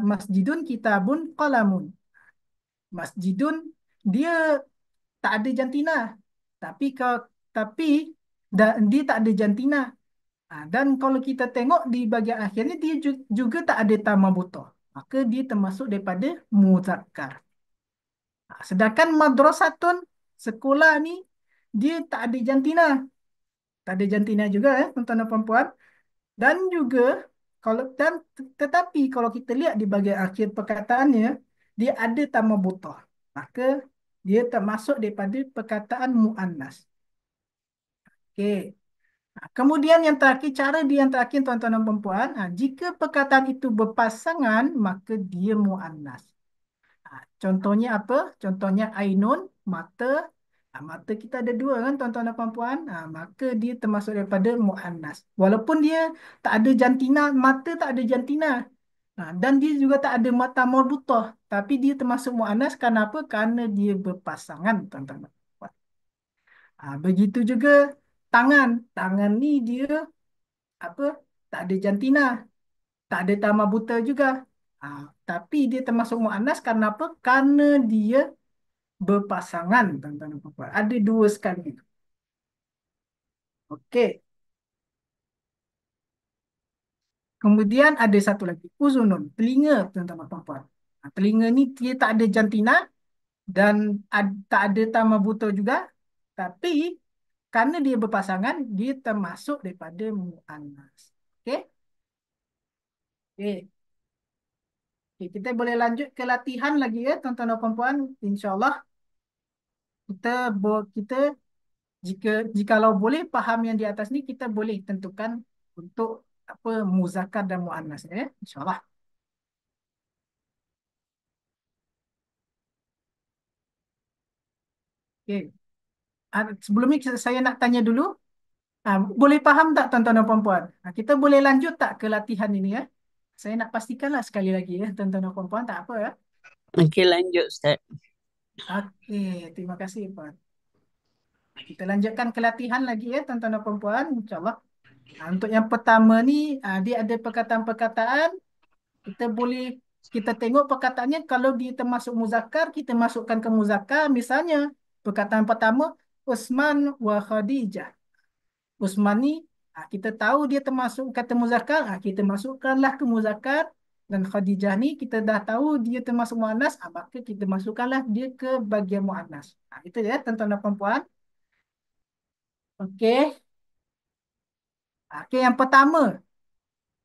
masjidun kitabun qalamun. Masjidun dia tak ada jantina. Tapi tapi dia tak ada jantina. Dan kalau kita tengok di bahagian akhirnya dia juga tak ada tamah butoh. Maka dia termasuk daripada muzakkar. Sedangkan madrasatun, sekolah ni dia tak ada jantina. Tak ada jantina juga tuan-tuan dan puan-puan. Dan juga tetapi kalau kita lihat di bahagian akhir perkataannya, dia ada tamah butoh. Maka dia termasuk daripada perkataan muannas. Okey. Kemudian yang terakhir tuan-tuan dan perempuan, jika perkataan itu berpasangan, maka dia muannas. Contohnya apa? Contohnya ainun, mata. Mata kita ada dua kan tuan-tuan dan perempuan, maka dia termasuk daripada muannas. Walaupun dia tak ada jantina, mata tak ada jantina. Dan dia juga tak ada mata marbutah, tapi dia termasuk muannas kerana apa? Kerana dia berpasangan tuan-tuan dan perempuan. Begitu juga tangan. Tangan ni dia apa? Tak ada jantina, tak ada tamah buta juga. Tapi dia termasuk muannas kerana apa? Kerana dia berpasangan tuan-tuan dan puan-puan. Ada dua sekali. Okey. Kemudian ada satu lagi, uzunun, telinga tuan-tuan dan puan-puan. Telinga ni dia tak ada jantina dan tak ada tamah buta juga. Tapi kerana dia berpasangan, dia termasuk daripada muannas. Okey? Okey. Okey, kita boleh lanjut ke latihan lagi ya, tuan-tuan dan puan-puan. InsyaAllah kita kita jika jikalau boleh faham yang di atas ni, kita boleh tentukan untuk apa muzakkar dan muannas ya. InsyaAllah. Okey. Sebelum ni saya nak tanya dulu, boleh faham tak tuan-tuan dan puan-puan? Kita boleh lanjut tak ke latihan ini ya? Saya nak pastikanlah sekali lagi ya, tuan-tuan dan puan-puan, tak apa ya. Okey, lanjut Ustaz. Okey, terima kasih Puan. Kita lanjutkan ke latihan lagi ya, tuan-tuan dan puan-puan, insyaAllah. Untuk yang pertama ni, dia ada perkataan-perkataan. Kita boleh kita tengok perkataannya, kalau dia termasuk muzakkar, kita masukkan ke muzakkar. Misalnya, perkataan pertama, Usman wa Khadijah. Usman ni, kita tahu dia termasuk kata muzakkar, kita masukkanlah ke muzakkar. Dan Khadijah ni, kita dah tahu dia termasuk muannas, maka kita masukkanlah dia ke bahagian muannas. Itu ya, tuan-tuan dan puan-puan. Okey. Okey, yang pertama,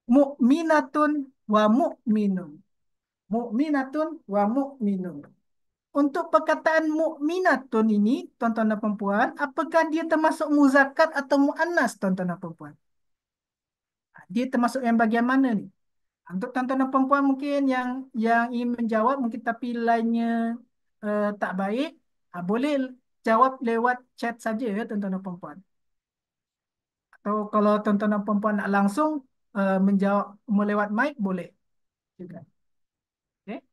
mukminatun wa mukminun. Mukminatun wa mukminun. Untuk perkataan mukminatun ini, tuan-tuan dan puan-puan, apakah dia termasuk muzakkar atau muannas, tuan-tuan dan puan-puan? Dia termasuk yang bagian mana ni? Untuk tuan-tuan dan puan-puan mungkin yang ingin menjawab mungkin tapi lainnya tak baik, boleh jawab lewat chat saja ya tuan-tuan dan puan-puan. Atau kalau tuan-tuan dan puan-puan nak langsung menjawab melewat mic boleh juga. Okey.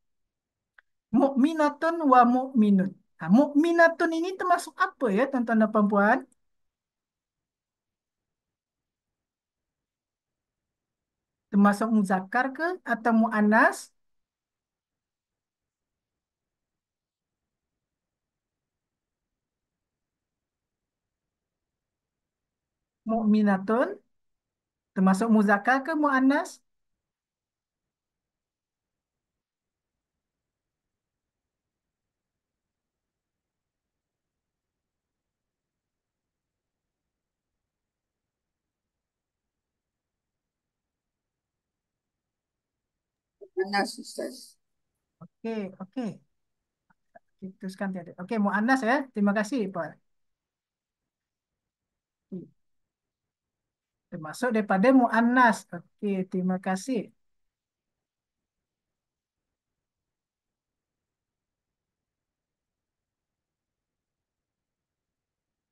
Mukminatun wa mukminun. Mukminatun ini termasuk apa ya tuan-tuan dan puan-puan? Termasuk muzakkar ke atau muannas? Mukminatun termasuk muzakkar ke muannas? Anas Ustaz. Okey, okey. Kita teruskan tiada. Okey, muannas ya. Terima kasih, Puan. Termasuk daripada muannas. Okey, terima kasih.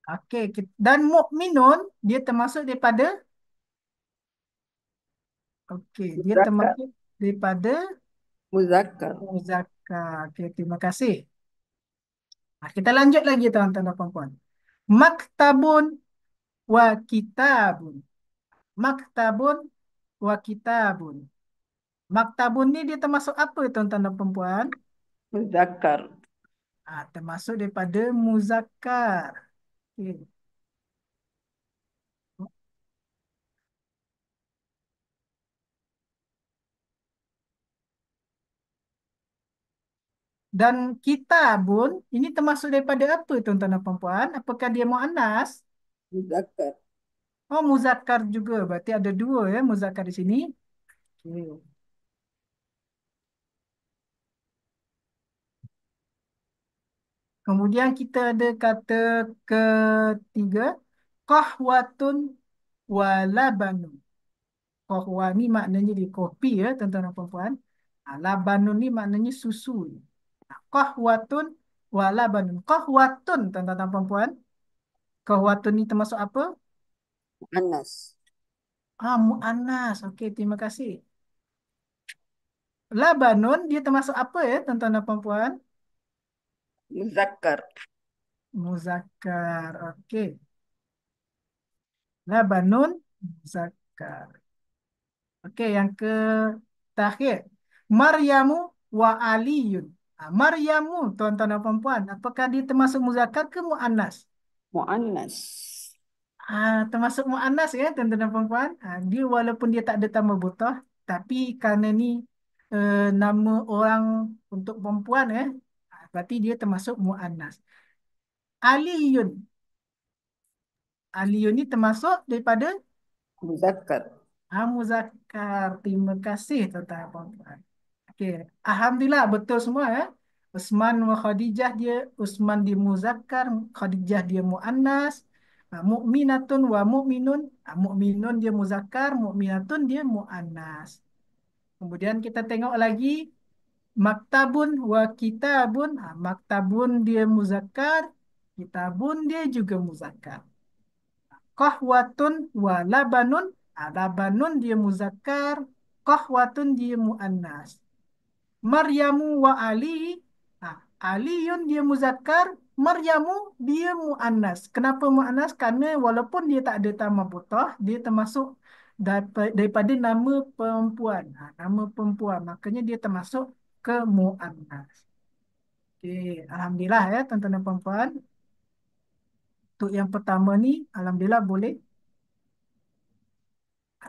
Okey, dan mukminun dia termasuk daripada dia Muzakkar. termasuk daripada Muzakkar. muzakkar. Okey, terima kasih. Kita lanjut lagi tuan-tuan dan puan-puan. Maktabun wa kitabun. Maktabun wa kitabun. Maktabun ni dia termasuk apa tuan-tuan dan puan-puan? Muzakkar. Termasuk daripada muzakkar. Okey. Dan kitabun ini termasuk daripada apa tuan-tuan dan puan-puan? Apakah dia muannas? Muzakkar. Oh, muzakkar juga. Berarti ada dua ya muzakkar di sini. Okey. Kemudian kita ada kata ketiga, qahwatun wa labanun. Qahwa ni maknanya di kopi ya tuan-tuan dan puan-puan. Labanun ni maknanya susu. Qahwatun wa labanun. Qahwatun tuan-tuan dan puan-puan. Qahwatun ni termasuk apa? Anas. Muannas. Okey, terima kasih. Labanun dia termasuk apa ya tuan-tuan dan puan-puan? Muzakkar. Muzakkar. Okey. Labanun muzakkar. Okey, yang ke terakhir. Maryamu wa Aliyun. Maryamu tuan-tuan dan puan-puan, apakah dia termasuk muzakkar ke muannas? Muannas. Termasuk muannas ya tuan-tuan dan puan-puan. Dia walaupun dia tak ada tambah butah, tapi kerana ni nama orang untuk perempuan ya, berarti dia termasuk muannas. Aliyun. Aliyun ni termasuk daripada Muzakkar. Muzakkar. Terima kasih tuan-tuan dan puan-puan. Okey, alhamdulillah betul semua ya. Usman wa Khadijah dia Usman dia muzakkar, Khadijah dia muannas. Mukminatun wa mukminun, mukminun dia muzakkar, mukminatun dia muannas. Kemudian kita tengok lagi maktabun wa kitabun. Maktabun dia muzakkar, kitabun dia juga muzakkar. Qahwatun wa labanun. Labanun dia muzakkar, qahwatun dia muannas. Maryamu wa Ali. Aliyun dia muzakkar, Maryamu dia muannas. Kenapa muannas? Kerana walaupun dia tak ada tamah butah, dia termasuk daripada nama perempuan. Nama perempuan, makanya dia termasuk ke muannas. Okey, alhamdulillah ya tuan-tuan dan puan-puan. Untuk yang pertama ni, alhamdulillah boleh.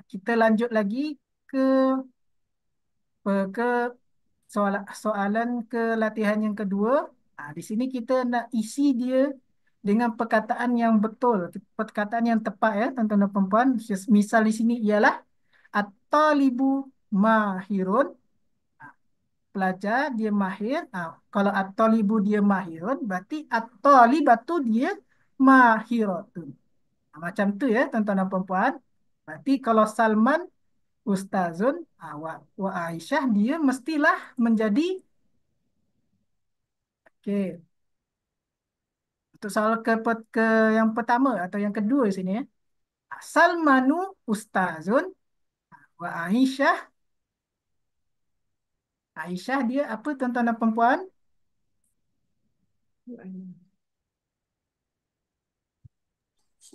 Kita lanjut lagi ke ke soalan ke latihan yang kedua. Di sini kita nak isi dia dengan perkataan yang betul, perkataan yang tepat ya, tuan-tuan dan puan-puan. Misal di sini ialah at-talibu mahirun. Pelajar dia mahir. Kalau at-talibu dia mahirun, berarti at-talibatu dia mahiratun. Macam tu ya, tuan-tuan dan puan-puan. Berarti kalau Salman Ustazun, wa Aisyah dia mestilah menjadi. Okey. Untuk soal ke yang pertama atau yang kedua di sini ya. Salmanu Ustazun wa Aisyah. Aisyah dia apa tuan-tuan dan puan-puan?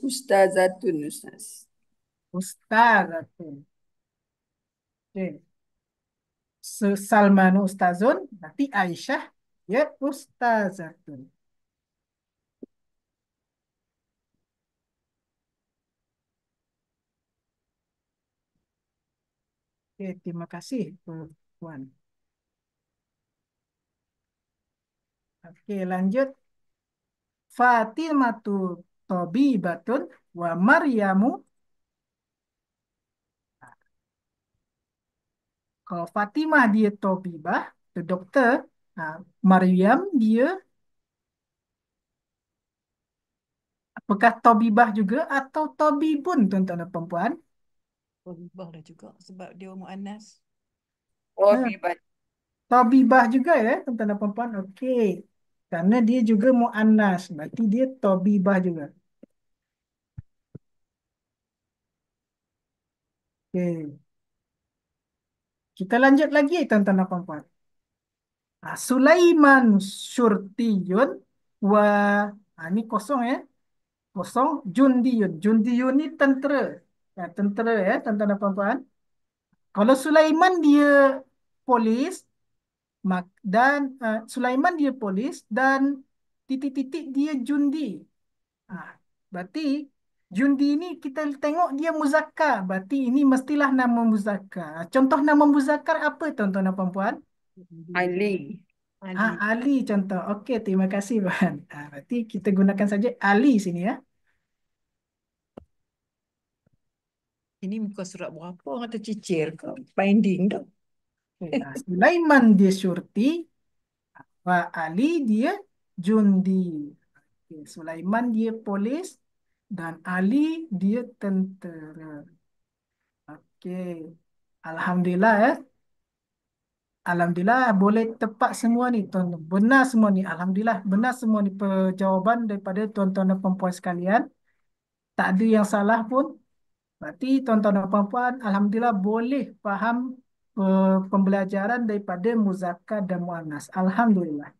Ustazatun, Ustaz. Ustazatun. Okey. Salmanu Ustazun, berarti Aisyah ya Ustazatun. Okey, terima kasih puan. Okey, lanjut. Fatimatu Tabibatun wa Maryamu. Kalau Fatimah dia Tabibah, the doktor. Maryam dia apakah Tabibah juga atau Tabibun tuan-tuan dan perempuan? Berubah dah juga sebab dia muannas. Ha, Tabibat. Tabibah juga ya tuan-tuan dan perempuan. Okey. Kerana dia juga muannas, berarti dia Tabibah juga. Okey. Kita lanjut lagi tuan-tuan dan perempuan. Sulaiman Syurtiyun wa ini kosong ya. Kosong Jundiyun. Jundiyun ni tentera. Tentera ya tuan-tuan dan perempuan. Kalau Sulaiman dia polis, dan Sulaiman dia polis dan titik-titik dia jundi. Berarti jundi ni kita tengok dia muzakkar. Berarti ini mestilah nama muzakkar. Contoh nama muzakkar apa tuan-tuan dan puan-puan? Ali. Ali. Ali contoh. Okey, terima kasih Puan. Berarti kita gunakan saja Ali sini ya. Ini muka surat berapa orang tercicir ke? Binding dah. Okay. Sulaiman dia syurti, Ali dia jundi. Okay. Sulaiman dia polis dan Ali dia tentera. Okey. Alhamdulillah ya. Alhamdulillah boleh tepat semua ni tuan. Benar semua ni. Alhamdulillah benar semua ni jawapan daripada tuan-tuan dan puan-puan sekalian. Tak ada yang salah pun. Berarti tuan-tuan dan puan-puan alhamdulillah boleh faham pembelajaran daripada muzakkar dan muannas. Alhamdulillah.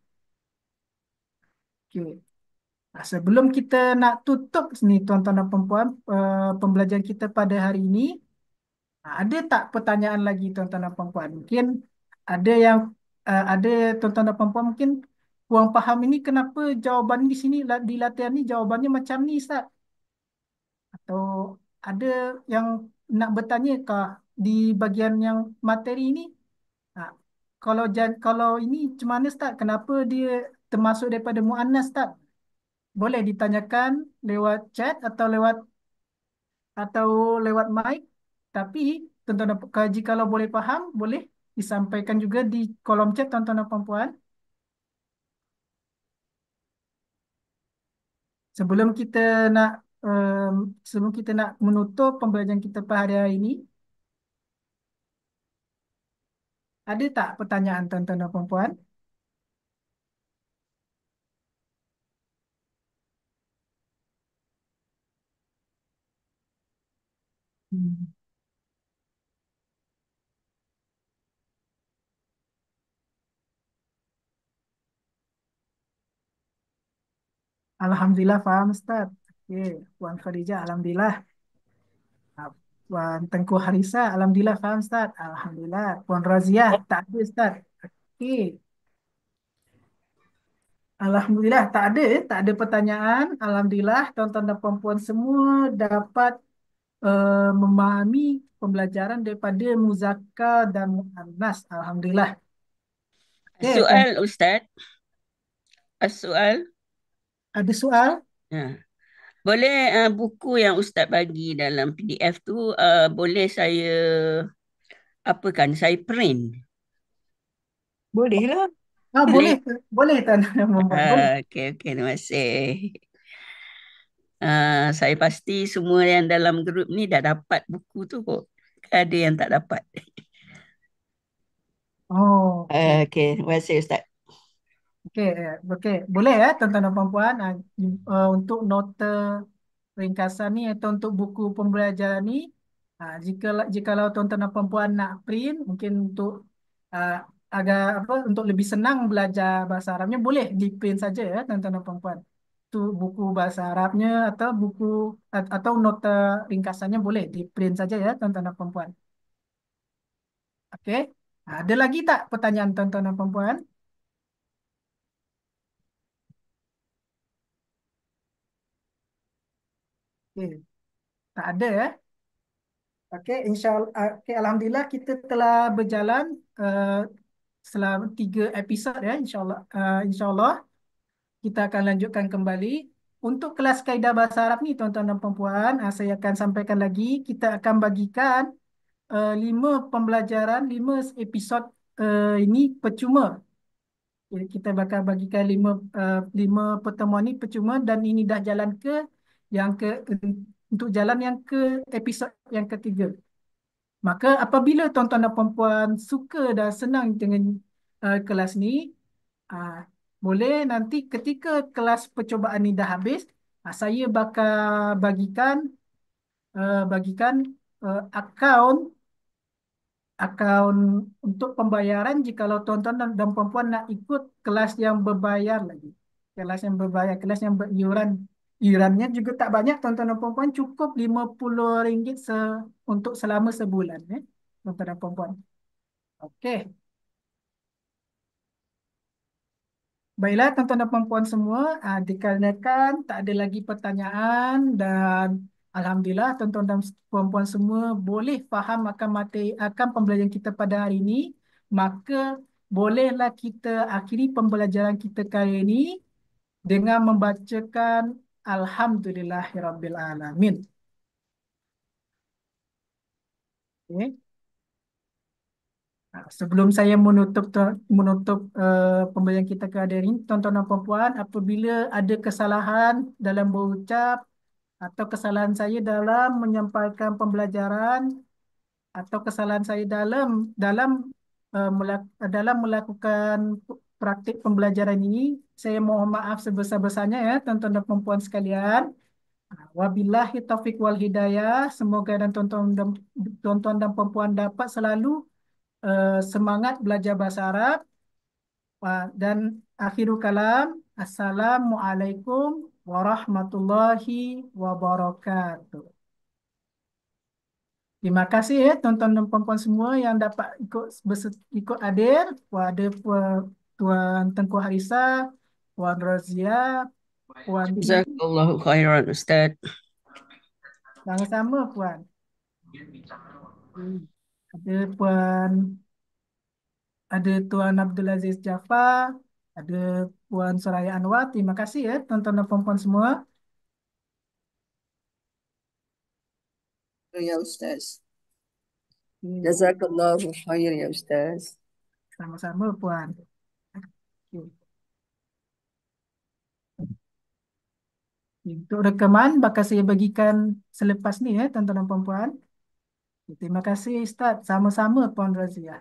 Okey. Sebelum kita nak tutup ni tuan-tuan dan puan-puan pembelajaran kita pada hari ini, ada tak pertanyaan lagi tuan-tuan dan puan-puan? Mungkin ada yang ada tuan-tuan dan puan-puan mungkin kurang faham ini kenapa jawapan di sini di latihan ni jawabannya macam ni Ustaz? Atau ada yang nak bertanya kah di bahagian yang materi ini? Ha, kalau ini macam mana Ustaz? Kenapa dia termasuk daripada muannas Ustaz? Boleh ditanyakan lewat chat atau lewat mic. Tapi tuan-tuan dan jikalau boleh faham, boleh disampaikan juga di kolom chat tuan-tuan dan puan-puan. Sebelum kita nak um, sebelum kita nak menutup pembelajaran kita pada hari ini, ada tak pertanyaan tuan-tuan dan puan-puan? Hmm. Alhamdulillah faham Ustaz. Okey, Puan Khadijah, Alhamdulillah. Ah, Puan Tengku Harisa, Alhamdulillah faham Ustaz. Alhamdulillah. Puan Raziah, tak ada Ustaz. Okey, Alhamdulillah tak ada pertanyaan. Alhamdulillah tuan-tuan dan puan-puan semua dapat memahami pembelajaran daripada Muzakkar dan Muannas. Alhamdulillah. Okey, puan, Soal Ustaz, soal. ada soal? Ha. Boleh buku yang Ustaz bagi dalam PDF tu boleh saya saya print. Boleh lah. Boleh, Boleh. boleh tuan-tuan dan puan-puan. Boleh. Okey, terima kasih. Saya pasti semua yang dalam grup ni dah dapat buku tu kok. Ada yang tak dapat. Oh, okey. Okey, terima kasih Ustaz. Okey, okey. Boleh ya tuan-tuan dan puan-puan untuk nota ringkasan ni atau untuk buku pembelajaran ni jikalau tuan-tuan dan puan-puan nak print mungkin untuk ah, agak apa untuk lebih senang belajar bahasa Arabnya boleh di print saja ya tuan-tuan dan puan-puan. Tu buku bahasa Arabnya atau buku atau nota ringkasannya boleh di print saja ya tuan-tuan dan puan-puan. Okey. Ada lagi tak pertanyaan tuan-tuan dan puan-puan? Okey. Tak ada ya. Okey, insyaAllah, okay, Alhamdulillah kita telah berjalan selama 3 episod ya, insyaAllah. InsyaAllah kita akan lanjutkan kembali. Untuk kelas kaedah bahasa Arab ni, tuan-tuan dan puan-puan, saya akan sampaikan lagi, kita akan bagikan 5 pembelajaran, 5 episod ini percuma. Jadi, kita bakal bagikan 5 pertemuan ni percuma dan ini dah jalan ke yang ke untuk jalan yang ke episod yang ketiga. Maka apabila tuan-tuan dan puan-puan suka dan senang dengan kelas ni, uh, boleh nanti ketika kelas percubaan ni dah habis, saya bakal bagikan akaun akaun untuk pembayaran jikalau tuan-tuan dan puan-puan nak ikut kelas yang berbayar lagi. Kelas yang berbayar, kelas yang beriuran. Iurannya juga tak banyak tuan-tuan dan puan-puan, cukup RM50 untuk selama sebulan tuan-tuan dan puan-puan. Okey. Baiklah tuan-tuan dan puan-puan semua, dikarenakan tak ada lagi pertanyaan dan Alhamdulillah tuan-tuan dan puan-puan semua boleh faham akan pembelajaran kita pada hari ini, maka bolehlah kita akhiri pembelajaran kita kali ini dengan membacakan Alhamdulillahirabbil alamin. Okey. Sebelum saya menutup pembelajaran kita ke hari ini, tuan-tuan dan puan-puan, apabila ada kesalahan dalam berucap atau kesalahan saya dalam menyampaikan pembelajaran atau kesalahan saya dalam dalam melakukan praktik pembelajaran ini, saya mohon maaf sebesar-besarnya ya tuan-tuan dan puan-puan sekalian. Wabillahi taufiq wal hidayah. Semoga dan tuan-tuan dan puan-puan dapat selalu semangat belajar bahasa Arab. Dan akhirul kalam, Assalamualaikum warahmatullahi wabarakatuh. Terima kasih ya tuan-tuan dan puan-puan semua yang dapat ikut hadir. Ada Tuan Tengku Harisa, Puan Razia, Puan Ti, Jazakallahu khairan Ustaz. sama-sama Puan. Ada Puan Ada Tuan Abdul Aziz Jaafar, ada Puan Soraya Anwar. Terima kasih ya tuan-tuan dan puan-puan semua. Ya Ustaz. Jazakallahu khair ya Ustaz. Sama-sama Puan. Okey. Untuk rekaman bakal saya bagikan selepas ni tuan-tuan dan puan-puan. Terima kasih Ustaz. Sama-sama Puan Razia.